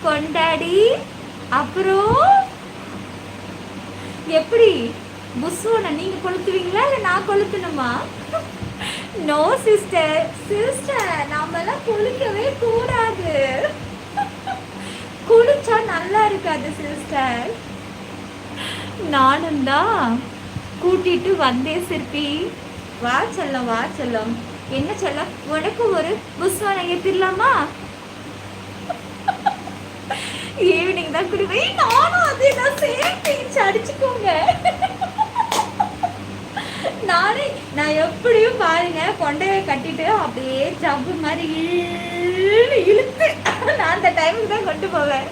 A: கொண்டாடி அப்புறம் எப்படி புஸ்வனை நீங்க கொளுத்துவீங்களா இல்லை நான் கொளுத்தணுமா? நோ சிஸ்டர், நாம எல்லாம் குளிக்கவே கூடாது. குளிச்சா நல்லா இருக்காது சிஸ்டர். நானும் தான் கூட்டிட்டு வந்தேன் சிற்பி. வா செல்லம், வா செல்லம். என்ன செல்லம், உனக்கு ஒரு புஸ்வானை ஏத்திடலாமா? ஈவினிங் தான் குடிவேன். நானும் அதே தான், சேம் பீச் அடிச்சுக்கோங்க. நான் எப்படியும் பாருங்க கொண்டையை கட்டிட்டு அப்படியே ஜவ்வு மாதிரி இழுத்து நான் அந்த டைமுக்கு தான் கொண்டு போவேன்.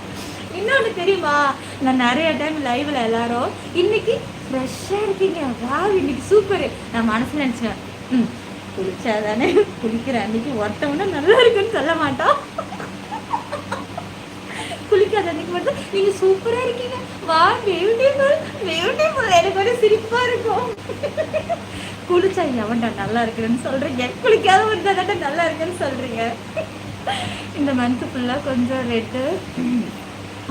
A: இன்னொன்று தெரியுமா, நான் நிறைய டைம் லைவ்ல எல்லாரும் இன்னைக்கு ஃப்ரெஷ்ஷாக இருக்கீங்க, வா இன்னைக்கு சூப்பரு, நான் மனசுல நினச்சேன் குளிச்சாதானே, குளிக்கிற அன்னைக்கு ஒருத்தவனா நல்லா இருக்குன்னு சொல்ல மாட்டோம். குளிக்காத அன்னைக்கு மட்டும் நீங்க சூப்பரா இருக்கீங்க, வா பியூட்டிஃபுல் பியூட்டிஃபுல், எனக்கு ஒரு சிரிப்பா இருக்கும். குளிச்சா எவன்டா நல்லா இருக்குன்னு சொல்றீங்க, குளிக்காத வந்தாடா நல்லா இருக்குன்னு சொல்றீங்க. இந்த மந்த் ஃபுல்லாக கொஞ்சம் ரெட்டு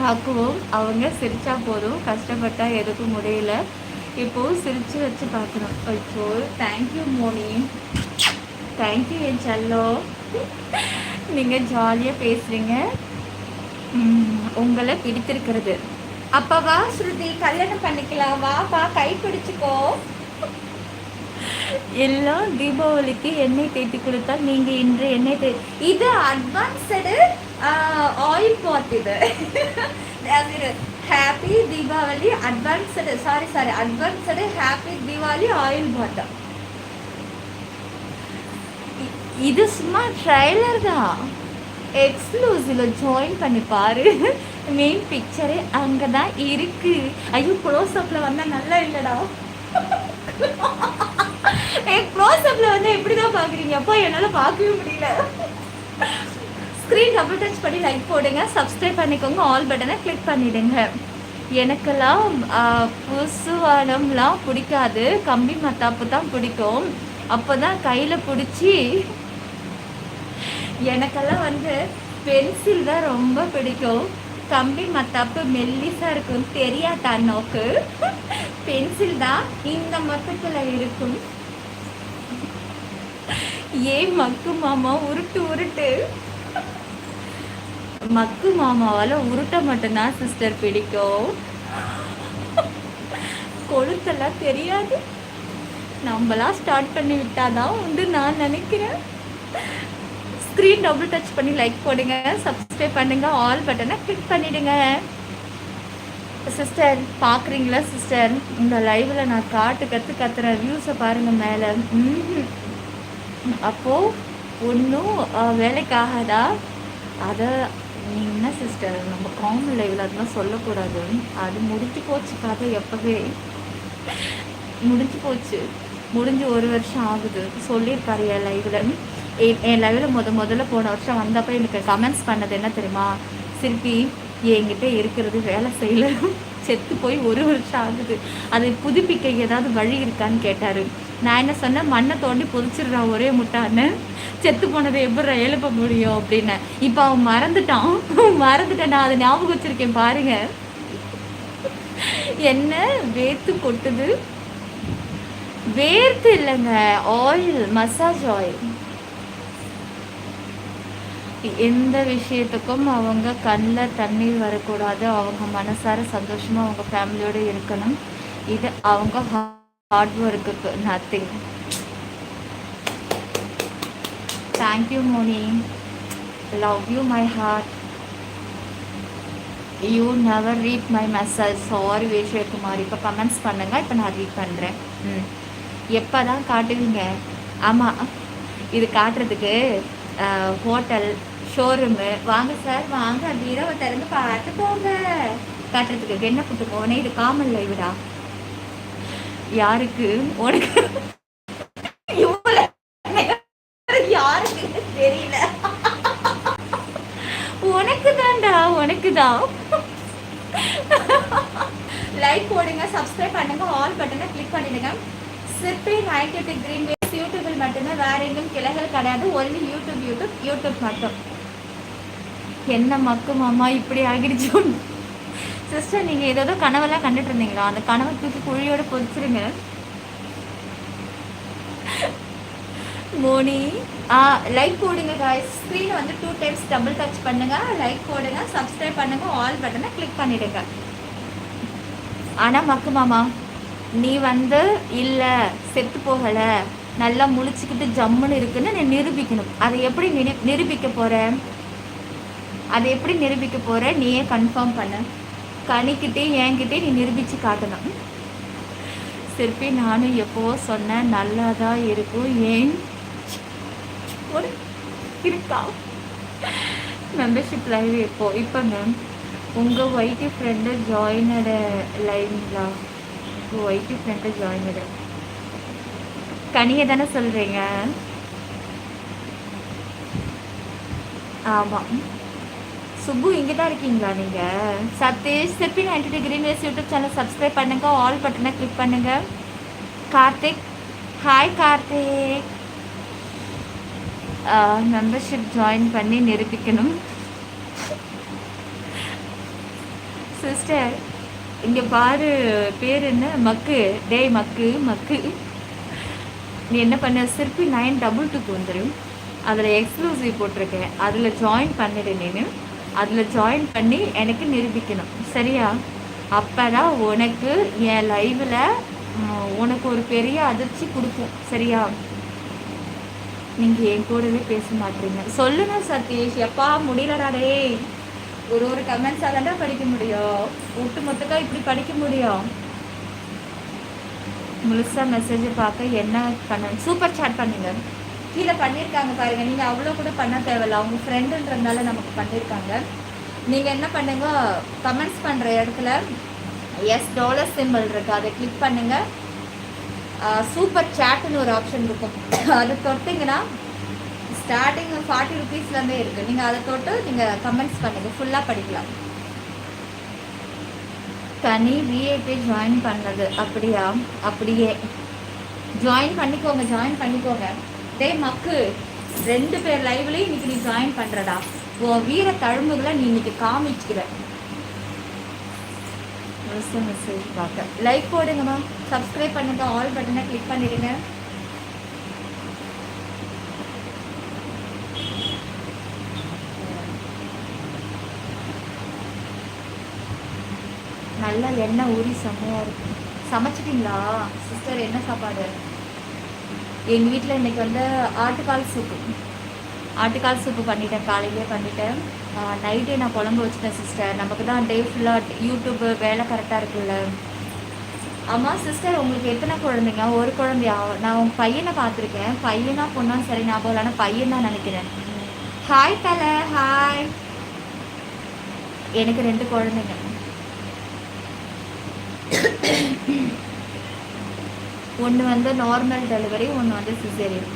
A: ஆக்குவோம். அவங்க சிரிச்சா போதும், கஷ்டப்பட்டா எதுக்கும் முடியல. இப்போது சிரித்து வச்சு பார்க்கணும். இப்போ தேங்க்யூ மோனி, தேங்க்யூ என் செல்லோ. நீங்கள் ஜாலியாக பேசுகிறீங்க. உங்களை பிடித்திருக்கிறது. அப்ப வா ஸ்ருதி, கல்யாணம் பண்ணிக்கலாம். வாப்பா, கை பிடிச்சுக்கோ. எல்லாம் தீபாவளிக்கு எண்ணெய் தேய்த்து கொடுத்தால் நீங்க இன்று எண்ணெய் இது அட்வான்ஸ்டு ஆயில் பாத். இது happy Deepavali advanced, sorry advanced happy Deepavali oil bath. இது சும்மா ட்ரைலர் தான். எக்ஸ்க்ளூசிவ்ல ஜாயின் பண்ணி பாரு. மெயின் பிக்சரு அங்கே தான் இருக்கு. ஐயோ, க்ளோஸ்அப்பில் வந்தால் நல்லா இல்லைடா. க்ளோஸ்அப்பில் வந்து எப்படி தான் பார்க்குறீங்க? அப்போ என்னால் பார்க்கவே முடியல. ஸ்க்ரீன் டபுள் டச் பண்ணி லைக் போடுங்க, சப்ஸ்கிரைப் பண்ணிக்கோங்க, ஆல் பட்டனை கிளிக் பண்ணிவிடுங்க. எனக்கெல்லாம் புசுவானம்லாம் பிடிக்காது, கம்பி மத்தாப்பு தான் பிடிக்கும். அப்போ தான் கையில் பிடிச்சி. எனக்கெல்லாம் வந்து பென்சில் தான் ரொம்ப பிடிக்கும். கம்பி மத்தாப்பு மெல்லிசாக இருக்கும், தெரியாதா நோக்கு? பென்சில் தான் இந்த மொத்தத்தில் இருக்கும். ஏன் மக்கு மாமா உருட்டு உருட்டு. மக்கு மாமாவால் உருட்ட மட்டும்தான் சிஸ்டர் பிடிக்கும், கொழுத்தெல்லாம் தெரியாது. நம்மளாம் ஸ்டார்ட் பண்ணி விட்டாதான் உண்டு நான் நினைக்கிறேன். ஸ்க்ரீன் டபுள் டச் பண்ணி லைக் போடுங்க, சப்ஸ்கிரைப் பண்ணுங்க, ஆல் பட்டனை கிளிக் பண்ணிடுங்க. சிஸ்டர் பார்க்குறீங்களா சிஸ்டர்? இந்த லைவில் நான் கத்துற வியூஸை பாருங்கள் மேலே. அப்போது ஒன்றும் வேலைக்காகதா? அதை நீங்கள் என்ன சிஸ்டர், நம்ம காமன் லைவில் அதெல்லாம் சொல்லக்கூடாது. அது முடிஞ்சு போச்சு, கதை எப்போவே முடிஞ்சு போச்சு. முடிஞ்சு 1 வருஷம் ஆகுது சொல்லியிருக்காரு என் லைவில். என் லைவில் முதல்ல போன வருஷம் வந்தப்போ எனக்கு கமெண்ட்ஸ் பண்ணது என்ன தெரியுமா? சிற்பி என்கிட்ட இருக்கிறது வேலை செய்யல, செத்து போய் 1 வருஷம் ஆகுது, அதை புதுப்பிக்க ஏதாவது வழி இருக்கான்னு கேட்டார். நான் என்ன சொன்னேன்? மண்ணை தோண்டி புதிச்சிடுறான் ஒரே முட்டான்னு, செத்து போனதை எப்படி எழுப்ப முடியும் அப்படின்னு. இப்போ அவன் மறந்துட்டான். நான் அதை ஞாபகம் வச்சுருக்கேன் பாருங்க. என்ன வேர்த்து கொட்டுது? வேர்த்து இல்லைங்க, ஆயில், மசாஜ் ஆயில். எந்த விஷயத்துக்கும் அவங்க கண்ணில் தண்ணீர் வரக்கூடாது. அவங்க மனசார சந்தோஷமாக அவங்க ஃபேமிலியோடு இருக்கணும். இது அவங்க ஹார்ட் ஒர்க்குக்கு nothing. Thank you Moni, love you my heart. You never read my message. Sorry Vijayakumar. இப்போ கமெண்ட்ஸ் பண்ணுங்கள், இப்போ நான் ரீட் பண்ணுறேன். எப்போ தான் காட்டுவீங்க? ஆமாம், இது காட்டுறதுக்கு ஹோட்டல், ஷோரூமு வாங்க சார், வாங்க அந்த இரவை திறந்து பார்த்து போங்க. காட்டுறதுக்கு என்ன கூட்டு போனே? இது காமன் லைவ்டா. யாருக்கு? உனக்கு? யாருக்கு தெரியல. உனக்கு தான்டா, உனக்கு தான். லைக் போடுங்க, சப்ஸ்கிரைப் பண்ணுங்க, ஆல் பட்டனை கிளிக் பண்ணிடுங்க. சிற்பி 90 கிரீன் வேஸ் யூடியூபில் மட்டும்தான், வேற எங்கும் கிளைகள் கிடையாது. ஒன்லி யூடியூப் மட்டும். என்ன மக்கு மாமா இப்படி ஆகிடுச்சு சிஸ்டர்? நீங்கள் ஏதோ கனவெல்லாம் கண்டுட்டு இருந்தீங்களா? அந்த கனவை தூக்கி குழியோட பொதிச்சிருங்க. மோனி லைக் போடுங்க காய்ஸ். ஸ்க்ரீனை வந்து 2 டைம்ஸ் டபுள் டச் பண்ணுங்க, லைக் போடுங்க, சப்ஸ்கிரைப் பண்ணுங்க, ஆல் பட்டனை கிளிக் பண்ணிடுங்க. ஆனால் மக்கு மாமா, நீ வந்து இல்லை செத்து போகலை, நல்லா முழிச்சுக்கிட்டு ஜம்முன்னு இருக்குன்னு நீ நிரூபிக்கணும். அதை எப்படி நிரூபிக்க போகிற? நீயே கன்ஃபார்ம் பண்ண. கனிக்கிட்டே என்கிட்டே நீ நிரூபித்து காட்டணும். சிற்பி நானும் எப்போவோ சொன்னேன் நல்லா தான் இருக்கும். ஏன் இருக்கா? மெம்பர்ஷிப் லைவ் இப்போ மேம் உங்கள் ஒய்டி ஃப்ரெண்டு ஜாயினோட லைவ்ங்களா? உங்கள் ஒய்டி ஃப்ரெண்டு ஜாயினோட கனியை தானே சொல்கிறீங்க? ஆமாம். சுப்பு இங்கே தான் இருக்கீங்களா நீங்கள்? Sathish Sirpi 90 green ways YouTube channel subscribe பண்ணுங்க, ஆல் பட்டனை கிளிக் பண்ணுங்க. Karthik, hi Karthik. Membership join பண்ணி நிரூபிக்கணும். சிஸ்டர் இங்கே பாரு, பேர் என்ன? மக்கு. டேய் மக்கு, நீ என்ன பண்ண? சிற்பி 922 வந்துடும், அதில் எக்ஸ்க்ளூசிவ் போட்டிருக்கேன், அதில் ஜாயின் பண்ணிடு. நீ அதில் ஜாயின் பண்ணி எனக்கு நிரூபிக்கணும், சரியா? அப்போ தான் உனக்கு என் லைவில் உனக்கு ஒரு பெரிய அதிர்ச்சி கொடுக்கும், சரியா? நீங்கள் என் கூடவே பேச மாட்டீங்க. சொல்லுங்க சதீஷ், எப்பா முடியலடாடே. ஒரு கமெண்ட்ஸாக தானே படிக்க முடியும், ஒட்டு மொத்தக்காக இப்படி படிக்க முடியும்? முழுசாக மெசேஜ் பார்க்க என்ன பண்ண? சூப்பர் சாட் பண்ணுங்க, கீழே பண்ணியிருக்காங்க பாருங்கள். நீங்கள் அவ்வளோ கூட பண்ண தேவையில்ல, அவங்க ஃப்ரெண்டுன்றதுனால நமக்கு பண்ணியிருக்காங்க. நீங்கள் என்ன பண்ணுங்க, கமெண்ட்ஸ் பண்ணுற இடத்துல $$ சிம்பிள் இருக்குது, அதை கிளிக் பண்ணுங்கள். சூப்பர் சாட்டுன்னு ஒரு ஆப்ஷன் இருக்கும், அதை தொட்டிங்கன்னா ஸ்டார்டிங் ₹40 இருக்குது. நீங்கள் அதை தொட்டு நீங்கள் கமெண்ட்ஸ் பண்ணுங்கள், ஃபுல்லாக படிக்கலாம். தனி விஐபி ஜாயின் பண்ணது அப்படியா? அப்படியே ஜாயின் பண்ணிக்கோங்க. டே மக்கு, 2 பேர் லைவ்லேயும் இன்னைக்கு நீ ஜாயின் பண்ணுறடா. உன் வீர தழும்புகளை நீ இன்னைக்கு காமிச்சுக்கிற. மெசேஜ் பார்க்க லைக் போடுங்கம்மா, சப்ஸ்கிரைப் பண்ணுங்க, ஆல் பட்டனை கிளிக் பண்ணிடுங்க. நல்லா எண்ணெய் ஊறி செம்மையாக இருக்கும். சமைச்சிட்டிங்களா சிஸ்டர்? என்ன சாப்பாடு? எங்கள் வீட்டில் இன்றைக்கி வந்து ஆட்டுக்கால் சூப்பு பண்ணிட்டேன், காலையிலே பண்ணிட்டேன். நைட்டே நான் குழம்பு வச்சுட்டேன் சிஸ்டர். நமக்கு தான் டே ஃபுல்லாக யூடியூப்பு வேலை கரெக்டாக இருக்குல்ல. ஆமாம் சிஸ்டர், உங்களுக்கு எத்தனை குழந்தைங்க? ஒரு குழந்தையா? நான் உங்கள் பையனை பார்த்துருக்கேன், பையனா பொண்ணா சரி ஞாபகம் இல்லை, ஆனால் பையன் தான் நினைக்கிறேன். ஹாய் தலை, ஹாய். எனக்கு 2 குழந்தைங்க. ஒன்று வந்து நார்மல் டெலிவரி, ஒன்று வந்து சிசேரியன்.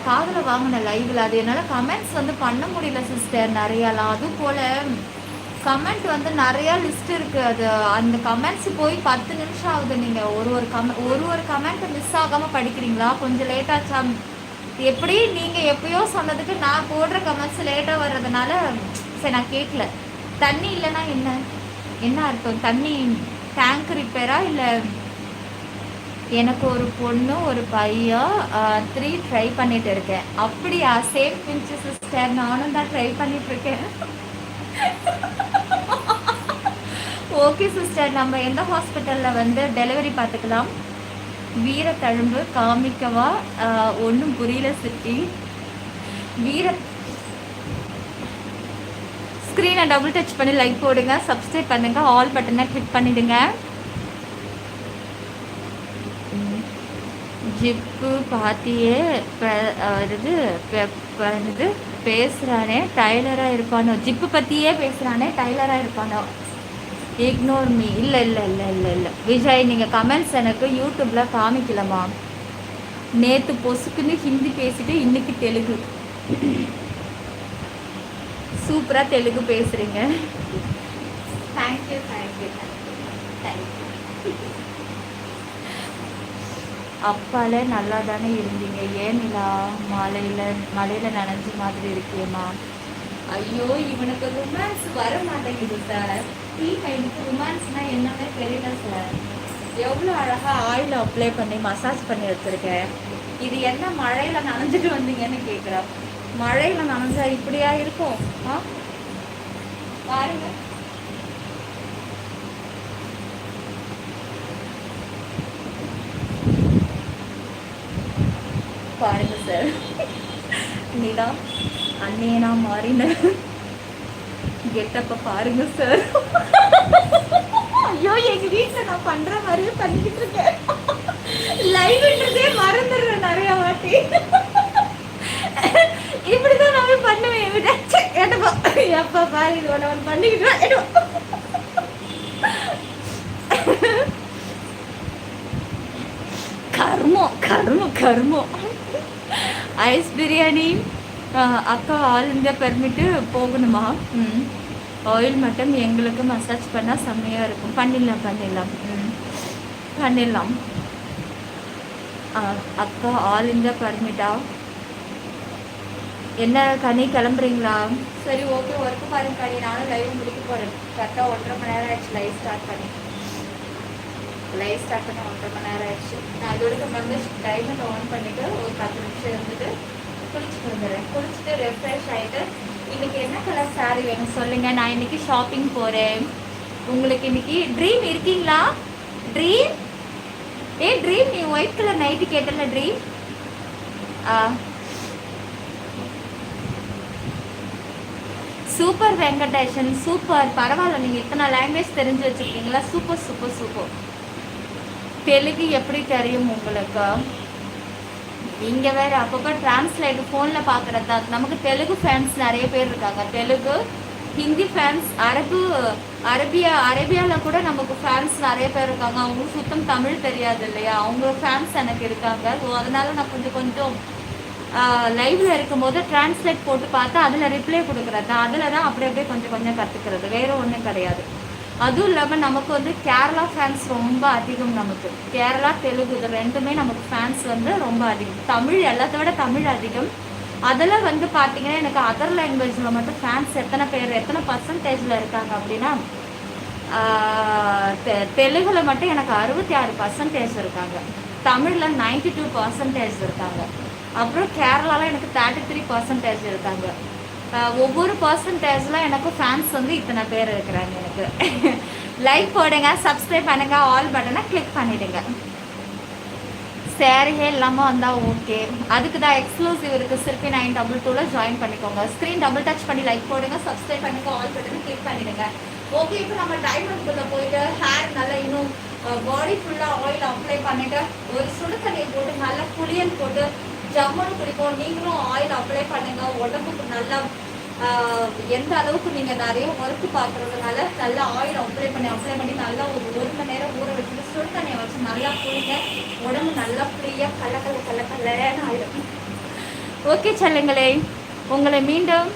A: காதில் வாங்கின லைவில் அது என்னால் கமெண்ட்ஸ் வந்து பண்ண முடியல சிஸ்டர் நிறையாலாம். அதுவும் போல் கமெண்ட் வந்து நிறையா லிஸ்ட் இருக்குது, அது அந்த கமெண்ட்ஸ் போய் 10 நிமிஷம் ஆகுது. நீங்கள் ஒரு கமெண்ட்டை மிஸ் ஆகாமல் படிக்கிறீங்களா? கொஞ்சம் லேட்டாச்சா? எப்படி நீங்கள் எப்பயோ சொன்னதுக்கு நான் போடுற கமெண்ட்ஸ் லேட்டாக வர்றதுனால சரி நான் கேட்கல. தண்ணி இல்லைன்னா என்ன அர்த்தம்? தண்ணி டேங்க் ரிப்பேரா? இல்லை எனக்கு ஒரு பொண்ணு ஒரு பையன் 3 ட்ரை பண்ணிட்டு இருக்கேன். அப்படியா? சேம் பிஞ்சு சிஸ்டர், நானும் தான் ட்ரை பண்ணிட்டு இருக்கேன். ஓகே சிஸ்டர், நம்ம எந்த ஹாஸ்பிட்டலில் வந்து டெலிவரி பார்த்துக்கலாம்? வீர தழும்பு காமிக்கவா? ஒன்றும் புரியல சிட்டி. ஸ்க்ரீனை டபுள் டச் பண்ணி லைக் போடுங்க, சப்ஸ்கிரைப் பண்ணுங்க, ஆல் பட்டனை கிளிக் பண்ணிடுங்க. ஜிப்பு பாத்தியே இது பேசுகிறானே டைலராக இருப்பானோ? ஜிப்பு பற்றியே பேசுகிறானே டைலராக இருப்பானோ? Ignore me. இல்லை விஜய், நீங்கள் கமெண்ட்ஸ் எனக்கு யூடியூப்பில் காமிக்கலமா? நேற்று பொசுக்குன்னு ஹிந்தி பேசிட்டு இன்னைக்கு தெலுங்கு. சூப்பராக தெலுங்கு பேசுகிறீங்க. தேங்க்யூ. அப்பால நல்லா தானே இருந்தீங்க, ஏன் நிலா மலையில் நனைஞ்ச மாதிரி இருக்கேம்மா? ஐயோ, இவனுக்கு ரொமான்ஸ் வர மாட்டேங்குது சார். எனக்கு ரொமான்ஸ்னால் என்னன்னே தெரியல சார். எவ்வளோ அழகாக ஆயில் அப்ளை பண்ணி மசாஜ் பண்ணி வச்சுருக்கேன். இது என்ன மழையில் நனைஞ்சிட்டு வந்தீங்கன்னு கேட்குறேன். மழையில் நனைஞ்சா இப்படியா இருக்கும்? பாருங்க. பாருங்க சார், நிலா அண்ணேனா மாறின கெட்டப்ப பாருங்க சார். ஐயோ, எங்க வீட்டில் நான் பண்ற மாதிரியே பண்ணிக்கிட்டு இருக்கேன். லைவ்ன்றதே மறந்துடுறேன் நிறைய வாட்டி. இப்படிதான் நான் பண்ணுவேன். எடுப்பா எப்பா பாரு, இது ஒன்று பண்ணிக்கிட்டு கர்மம். ஐஸ் பிரியாணி அக்கா, ஆல் இந்தியா பெர்மிட்டு போகணுமா? ஆயில் மட்டும் எங்களுக்கு மசாஜ் பண்ணால் செம்மையாக இருக்கும். பண்ணிடலாம். அக்கா, ஆல் இந்தியா பெர்மிட்டா? என்ன கனி, கிளம்புறீங்களா? சரி ஓகே, ஒர்க்கு பாருங்க கனி. நானும் லைவ் முடிக்க போகிறேன். கரெக்டாக 1.5 மணி நேரம் ஆயிடுச்சு லைவ் ஸ்டார்ட் பண்ணி 1.5 மணி நேரம் ஆயிடுச்சு. நான் இதோட வந்து டைமர் ஆன் பண்ணிவிட்டு ஒரு 10 நிமிஷம் இருந்துட்டு குளிச்சுட்டு வந்துடுறேன். குளிச்சுட்டு ரெஃப்ரெஷ் ஆகிட்டு இன்னைக்கு என்ன கலர் சாரி வேணும் சொல்லுங்க. நான் இன்னைக்கு ஷாப்பிங் போறேன். உங்களுக்கு இன்னைக்கு ட்ரீம் இருக்கீங்களா? ட்ரீம், ஏ ட்ரீம், நீ ஒயிட் கலர் நைட்டு கேட்டல ட்ரீம். சூப்பர் வெங்கடேஷன், சூப்பர், பரவாயில்ல. நீங்கள் இத்தனை லாங்குவேஜ் தெரிஞ்சு வச்சுருக்கீங்களா? Super super super. தெலுங்கு எப்படி தெரியும் உங்களுக்கு? நீங்கள் வேறு அப்பப்போ டிரான்ஸ்லேட் ஃபோனில் பார்க்குறது தான். நமக்கு தெலுங்கு ஃபேன்ஸ் நிறைய பேர் இருக்காங்க. தெலுங்கு, ஹிந்தி ஃபேன்ஸ், அரேபியாவில் கூட நமக்கு ஃபேன்ஸ் நிறைய பேர் இருக்காங்க. அவங்களுக்கு சுத்தம் தமிழ் தெரியாது இல்லையா? அவங்க ஃபேன்ஸ் எனக்கு இருக்காங்க. ஸோ அதனால் நான் கொஞ்சம் கொஞ்சம் லைவில் இருக்கும்போது டிரான்ஸ்லேட் போட்டு பார்த்தா அதில் ரிப்ளை கொடுக்குறது தான். அதில் தான் அப்படியே கொஞ்சம் கொஞ்சம் கற்றுக்கிறது, வேறு ஒன்றும் கிடையாது. அதுவும் இல்லாமல் நமக்கு வந்து கேரளா ஃபேன்ஸ் ரொம்ப அதிகம். நமக்கு கேரளா, தெலுங்கு இது ரெண்டுமே நமக்கு ஃபேன்ஸ் வந்து ரொம்ப அதிகம். தமிழ் எல்லாத்த விட தமிழ் அதிகம். அதில் வந்து பார்த்தீங்கன்னா எனக்கு அதர் லாங்குவேஜில் மட்டும் ஃபேன்ஸ் எத்தனை பேர், எத்தனை பர்சன்டேஜில் இருக்காங்க அப்படின்னா, தெலுங்குல மட்டும் எனக்கு 66% இருக்காங்க. தமிழில் 92% இருக்காங்க. அப்புறம் கேரளாவில் எனக்கு 33% இருக்காங்க. ஒவ்வொரு பர்சன்டேஜில் எனக்கு ஃபேன்ஸ் வந்து இத்தனை பேர் இருக்கிறாங்க. எனக்கு லைக் போடுங்க, சப்ஸ்கிரைப் பண்ணுங்க, ஆல் பட்டனை கிளிக் பண்ணிவிடுங்க. சேரீயே இல்லாமல் வந்தால் ஓகே. அதுக்கு தான் எக்ஸ்க்ளூசிவ் இருக்குது. சிற்பி 922 ஜாயின் பண்ணிக்கோங்க. ஸ்க்ரீன் டபுள் டச் பண்ணி லைக் போடுங்க, சப்ஸ்கிரைப் பண்ணுங்க, ஆல் பட்டனை கிளிக் பண்ணிவிடுங்க. ஓகே, இப்போ நம்ம டைமண்ட்குள்ளே போயிட்டு ஹேர் நல்லா இன்னும் பாடி ஃபுல்லாக ஆயில் அப்ளை பண்ணிவிட்டு ஒரு சுடு தண்ணியை போட்டு நல்லா குளியல் போட்டு ஜம்முன்னு குடிப்போம். நீங்களும் ஆயில் அப்ளை பண்ணுங்கள். உடம்புக்கு நல்லா எந்த அளவுக்கு நீங்கள் நிறைய ஒர்க்கு பார்க்குறதுனால நல்லா ஆயில் அப்ளை பண்ணி நல்லா ஒரு 1 மணி நேரம் ஊற வச்சுட்டு சுடு தண்ணியை வச்சு நல்லா குளிங்க. உடம்பு நல்லா ஃப்ரீயாக கல்லன்னு ஆயிடும். ஓகே செல்லுங்களே, உங்களை மீண்டும்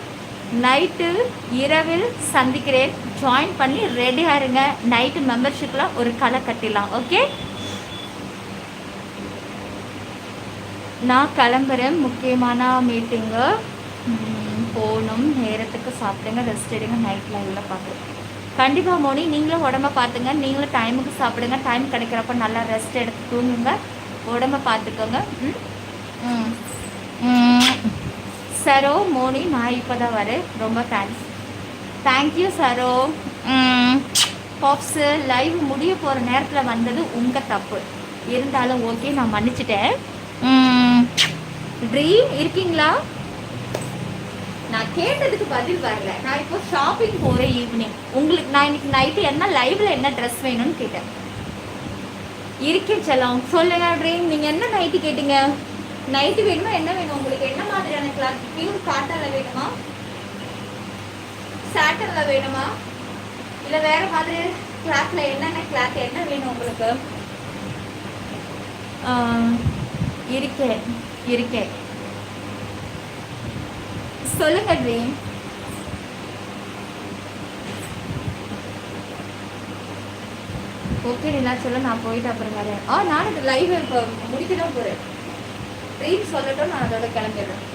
A: நைட்டு இரவில் சந்திக்கிறேன். ஜாயின் பண்ணி ரெடியாக இருங்க. நைட்டு மெம்பர்ஷிப்பில் ஒரு களை கட்டிடலாம். ஓகே, நான் கிளம்புறேன். முக்கியமான மீட்டிங்கு போகணும். நேரத்துக்கு சாப்பிடுங்க, ரெஸ்ட் எடுங்க. நைட் லைவில் பார்க்குறேன். கண்டிப்பாக மோனி, நீங்களும் உடம்ப பார்த்துங்க. நீங்களும் டைமுக்கு சாப்பிடுங்க. டைம் கிடைக்கிறப்ப நல்லா ரெஸ்ட் எடுத்து தூங்குங்க. உடம்ப பார்த்துக்கோங்க. சரோ, மோனி, நான் இப்போ தான் வரேன். ரொம்ப தேங்க்யூ சரோ. பாப்ஸு லைவ் முடிய போகிற நேரத்தில் வந்தது உங்கள் தப்பு. இருந்தாலும் ஓகே, நான் மன்னிச்சிட்டேன். ட்ரீம் இருக்கீங்களா? நான் கேட்டதுக்கு பதில் வரல. நான் இப்போ ஷாப்பிங் போகிறேன் ஈவினிங். உங்களுக்கு நான் இன்னைக்கு நைட்டு என்ன லைவில் என்ன ட்ரெஸ் வேணும்னு கேட்டேன். இருக்கேன் செல்லம், சொல்லுங்க ட்ரீம். நீங்கள் என்ன நைட்டு கேட்டீங்க? நைட்டு வேணுமா? என்ன வேணும் உங்களுக்கு? என்ன மாதிரியான கிளாத்? பியூர் காட்டனில் வேணுமா? சாட்டனில் வேணுமா? இல்லை வேறு மாதிரி கிளாத்தில் என்னென்ன கிளாத் என்ன வேணும் உங்களுக்கு? இருக்கேன் சொல்லுங்க ட்ரீம். ஓகே நீலா சொல்ல, நான் போயிட்டு அப்புறம் வரேன். நானும் லைவ் இப்போ முடிக்க தான் போகிறேன். ட்ரீம் சொல்லட்டும், நான் அதோட கிளம்பிடுறேன்.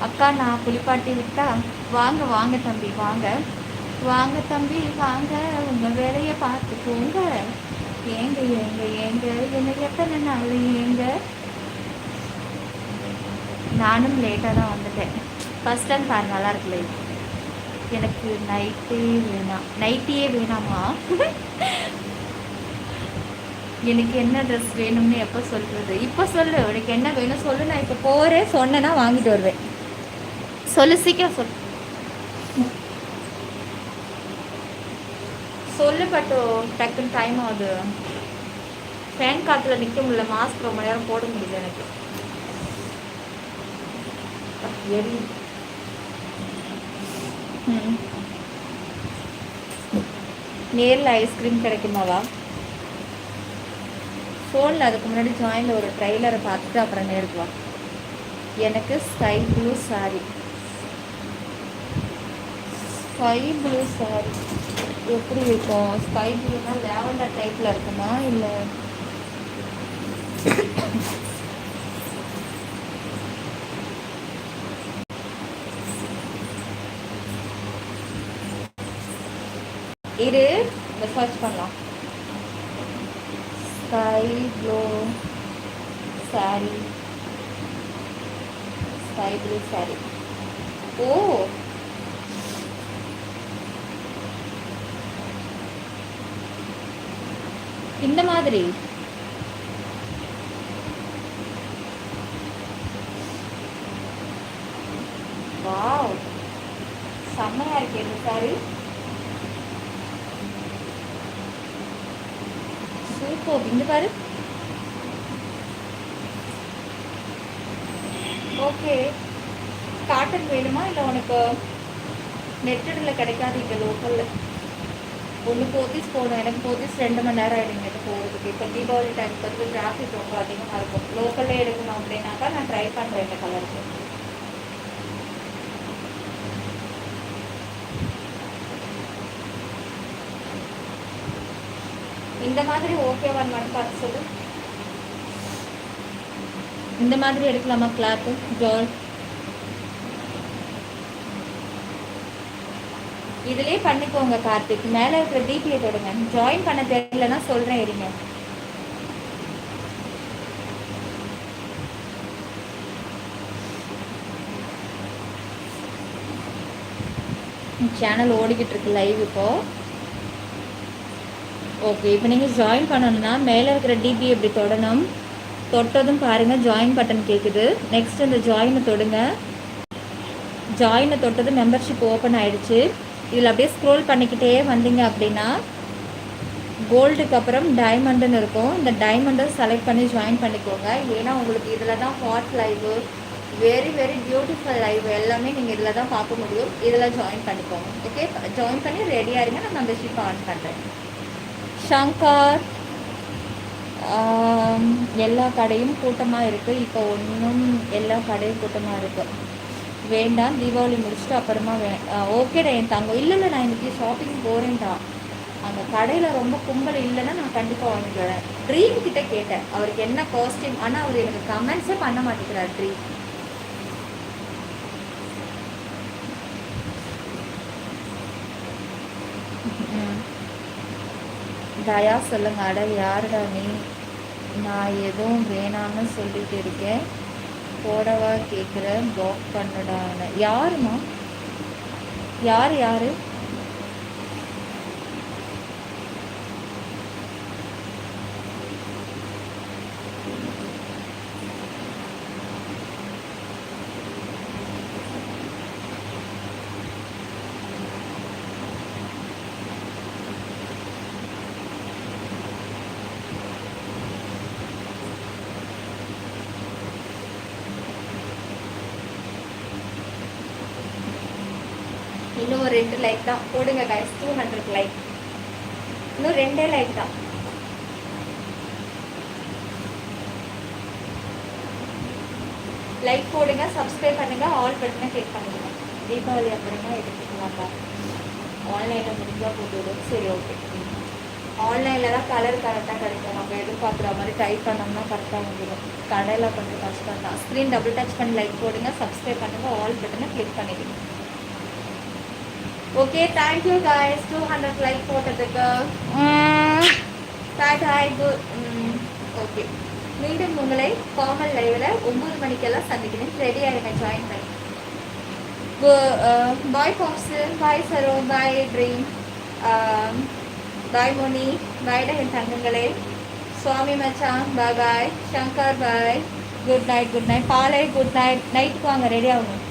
A: அக்கா, நான் குளிப்பாட்டி விட்டா? வாங்க தம்பி, வாங்க தம்பி, வாங்க. உங்கள் வேலையை பார்த்துக்கோங்க. ஏங்க என்ன எத்தனை நாள் ஏங்க? நானும் லேட்டாக தான் வந்துட்டேன். ஃபஸ்ட் டைம் பாரு, நல்லா இருக்குல்ல. எனக்கு நைட்டியே வேணாமா? எனக்கு என்ன ட்ரெஸ் வேணும்னு எப்போ சொல்கிறது? இப்போ சொல்லு, உனக்கு என்ன வேணும் சொல்லு. நான் இப்போ போகிறேன், சொன்னேன்னா வாங்கிட்டு வருவேன். சொல்லு, சீக்கிரம் சொல்லு பட்டு. டக்குன்னு டைம் ஆகுது. ஃபேன் காற்றுல நிற்க முடியல. மாஸ்க் ரொம்ப நேரம் போட முடியல எனக்கு. நேரில் ஐஸ்கிரீம் கிடைக்குமாவா? ஃபோனில் அதுக்கு முன்னாடி ஜாயினில் ஒரு ட்ரெய்லரை பார்த்துட்டு அப்புறம் நேருக்கு வா. எனக்கு ஸ்கை ப்ளூ சாரி எப்படி இருக்கும்? ஸ்கை ப்ளூனா லேவண்டர் டைப்பில் இருக்குமா இல்லை? இரு, இந்த சர்ச் பண்ணலாம். Sky blue sorry. ஓ, இந்த மாதிரி வாவ், செம்மையா இருக்கு இந்த சாரி. சூப்பர். இந்த பாரு. ஓகே, காட்டன் வேணுமா இல்லை உனக்கு நெட்டடில் கிடைக்காது இங்கே லோக்கலில்? ஒன்று போத்தீஸ் போகணும், எனக்கு போத்தீஸ் 2 மணி நேரம் ஆகிடுங்க இது போகிறதுக்கு. இப்போ தீபாவளி டைம் வந்து டிராஃபிக் ரொம்ப அதிகமாக இருக்கும். லோக்கல்லே எடுக்கணும் அப்படின்னாக்கா நான் ட்ரை பண்ணுறேன் இந்த கலருக்கு. இந்த மாதிரி ஓகேவான்னு மட்டும் பார்த்து சொல்லு. இந்த மாதிரி எடுக்கலாமா கிளாத்து ஜால்? இதுலேயே பண்ணிக்கோங்க கார்த்திக். மேலே இருக்கிற டிபியை தொடுங்க. ஜாயின் பண்ண தெரியலன்னா சொல்கிறேன் இருங்க. சேனல் ஓடிக்கிட்டு இருக்கு லைவ் இப்போ. ஓகே, இப்போ நீங்கள் ஜாயின் பண்ணணும்னா மேலே இருக்கிற டிபி எப்படி தொடணும். தொட்டதும் பாருங்கள் ஜாயின் பட்டன் கேட்குது. நெக்ஸ்ட் இந்த ஜாயினை தொடுங்க. ஜாயினை தொட்டது மெம்பர்ஷிப் ஓப்பன் ஆகிடுச்சு. இதில் அப்படியே ஸ்க்ரோல் பண்ணிக்கிட்டே வந்தீங்க அப்படின்னா கோல்டுக்கு அப்புறம் டைமண்டுன்னு இருக்கும். இந்த டைமண்டை செலக்ட் பண்ணி ஜாயின் பண்ணிக்கோங்க. ஏன்னா உங்களுக்கு இதில் தான் hot live, very very beautiful live எல்லாமே நீங்கள் இதில் தான் பார்க்க முடியும். இதில் ஜாயின் பண்ணிக்கோங்க. ஓகே, ஜாயின் பண்ணி ரெடியாக இருங்க. நான் மெம்பர்ஷிப் ஆன் பண்ணுறேன். ஷங்கர், எல்லா கடையும் கூட்டமாக இருக்குது. இப்போ ஒன்றும் எல்லா கடையும் கூட்டமாக இருக்குது. வேண்டாம், தீபாவளி முடிச்சுட்டு அப்புறமா ஓகேடா என் தங்கம். இல்லை நான் இன்றைக்கி ஷாப்பிங் போகிறேன்டா. அந்த கடையில் ரொம்ப கும்பல் இல்லைன்னா நான் கண்டிப்பாக வாங்கிட்டு வரேன். ட்ரீம் கிட்டே கேட்டேன் அவருக்கு என்ன காஸ்டியூம், ஆனால் அவர் எனக்கு கமெண்ட்ஸே பண்ண மாட்டேங்கிறார் ட்ரீம். தயா சொல்லுங்க. அட யாருடா நீ? நான் எதுவும் வேணான்னு சொல்லிட்டு இருக்கேன். போடவா கேட்குற? பிளாக் பண்ணடான்னு. யாருமா? யாரு யாரு? இன்னும் 2 லைக் தான் போடுங்க கைஸ். 200 லைக். இன்னும் 2 லைக் தான். லைக் போடுங்க, சப்ஸ்கிரைப் பண்ணுங்க, ஆல் பட்டனை கிளிக் பண்ணுங்க. தீபாவளி அப்புறமா எடுத்துக்கலாம்ப்பா. ஆன்லைனில் முடிஞ்சால் போட்டுவிடும். சரி, ஓகே. ஆன்லைனில் தான் கலர் கரெக்டாக கிடைக்கும். நம்ம எதிர்பார்க்குற மாதிரி டைப் பண்ணோம்னா கரெக்டாக வந்துடும். கடையில் கொஞ்சம் கஷ்டம் தான். ஸ்க்ரீன் டபுள் டச் பண்ணி லைக் போடுங்க, சப்ஸ்கிரைப் பண்ணுங்க, ஆல் பட்டனை கிளிக் பண்ணிடுங்க. Okay, thank you guys. 200 லைக் போட்டதுக்கு. டாய் குட். ஓகே, மீண்டும் உங்களை ஃபார்மல் லைவில் 9 மணிக்கெல்லாம் சந்திக்கிறேன். ரெடியாக இருங்க, ஜாயின் பண்ணி. பாய் பாப்ஸு, பாய் சரோ, பாய் ட்ரீம், பாய் மோனி, பாய்டா என் தங்கங்களே. சுவாமி மச்சான் bye, bye Shankar bye. Good night, good night. பாலை குட் நைட். நைட்டுக்கு வாங்க, ரெடி ஆகணும்.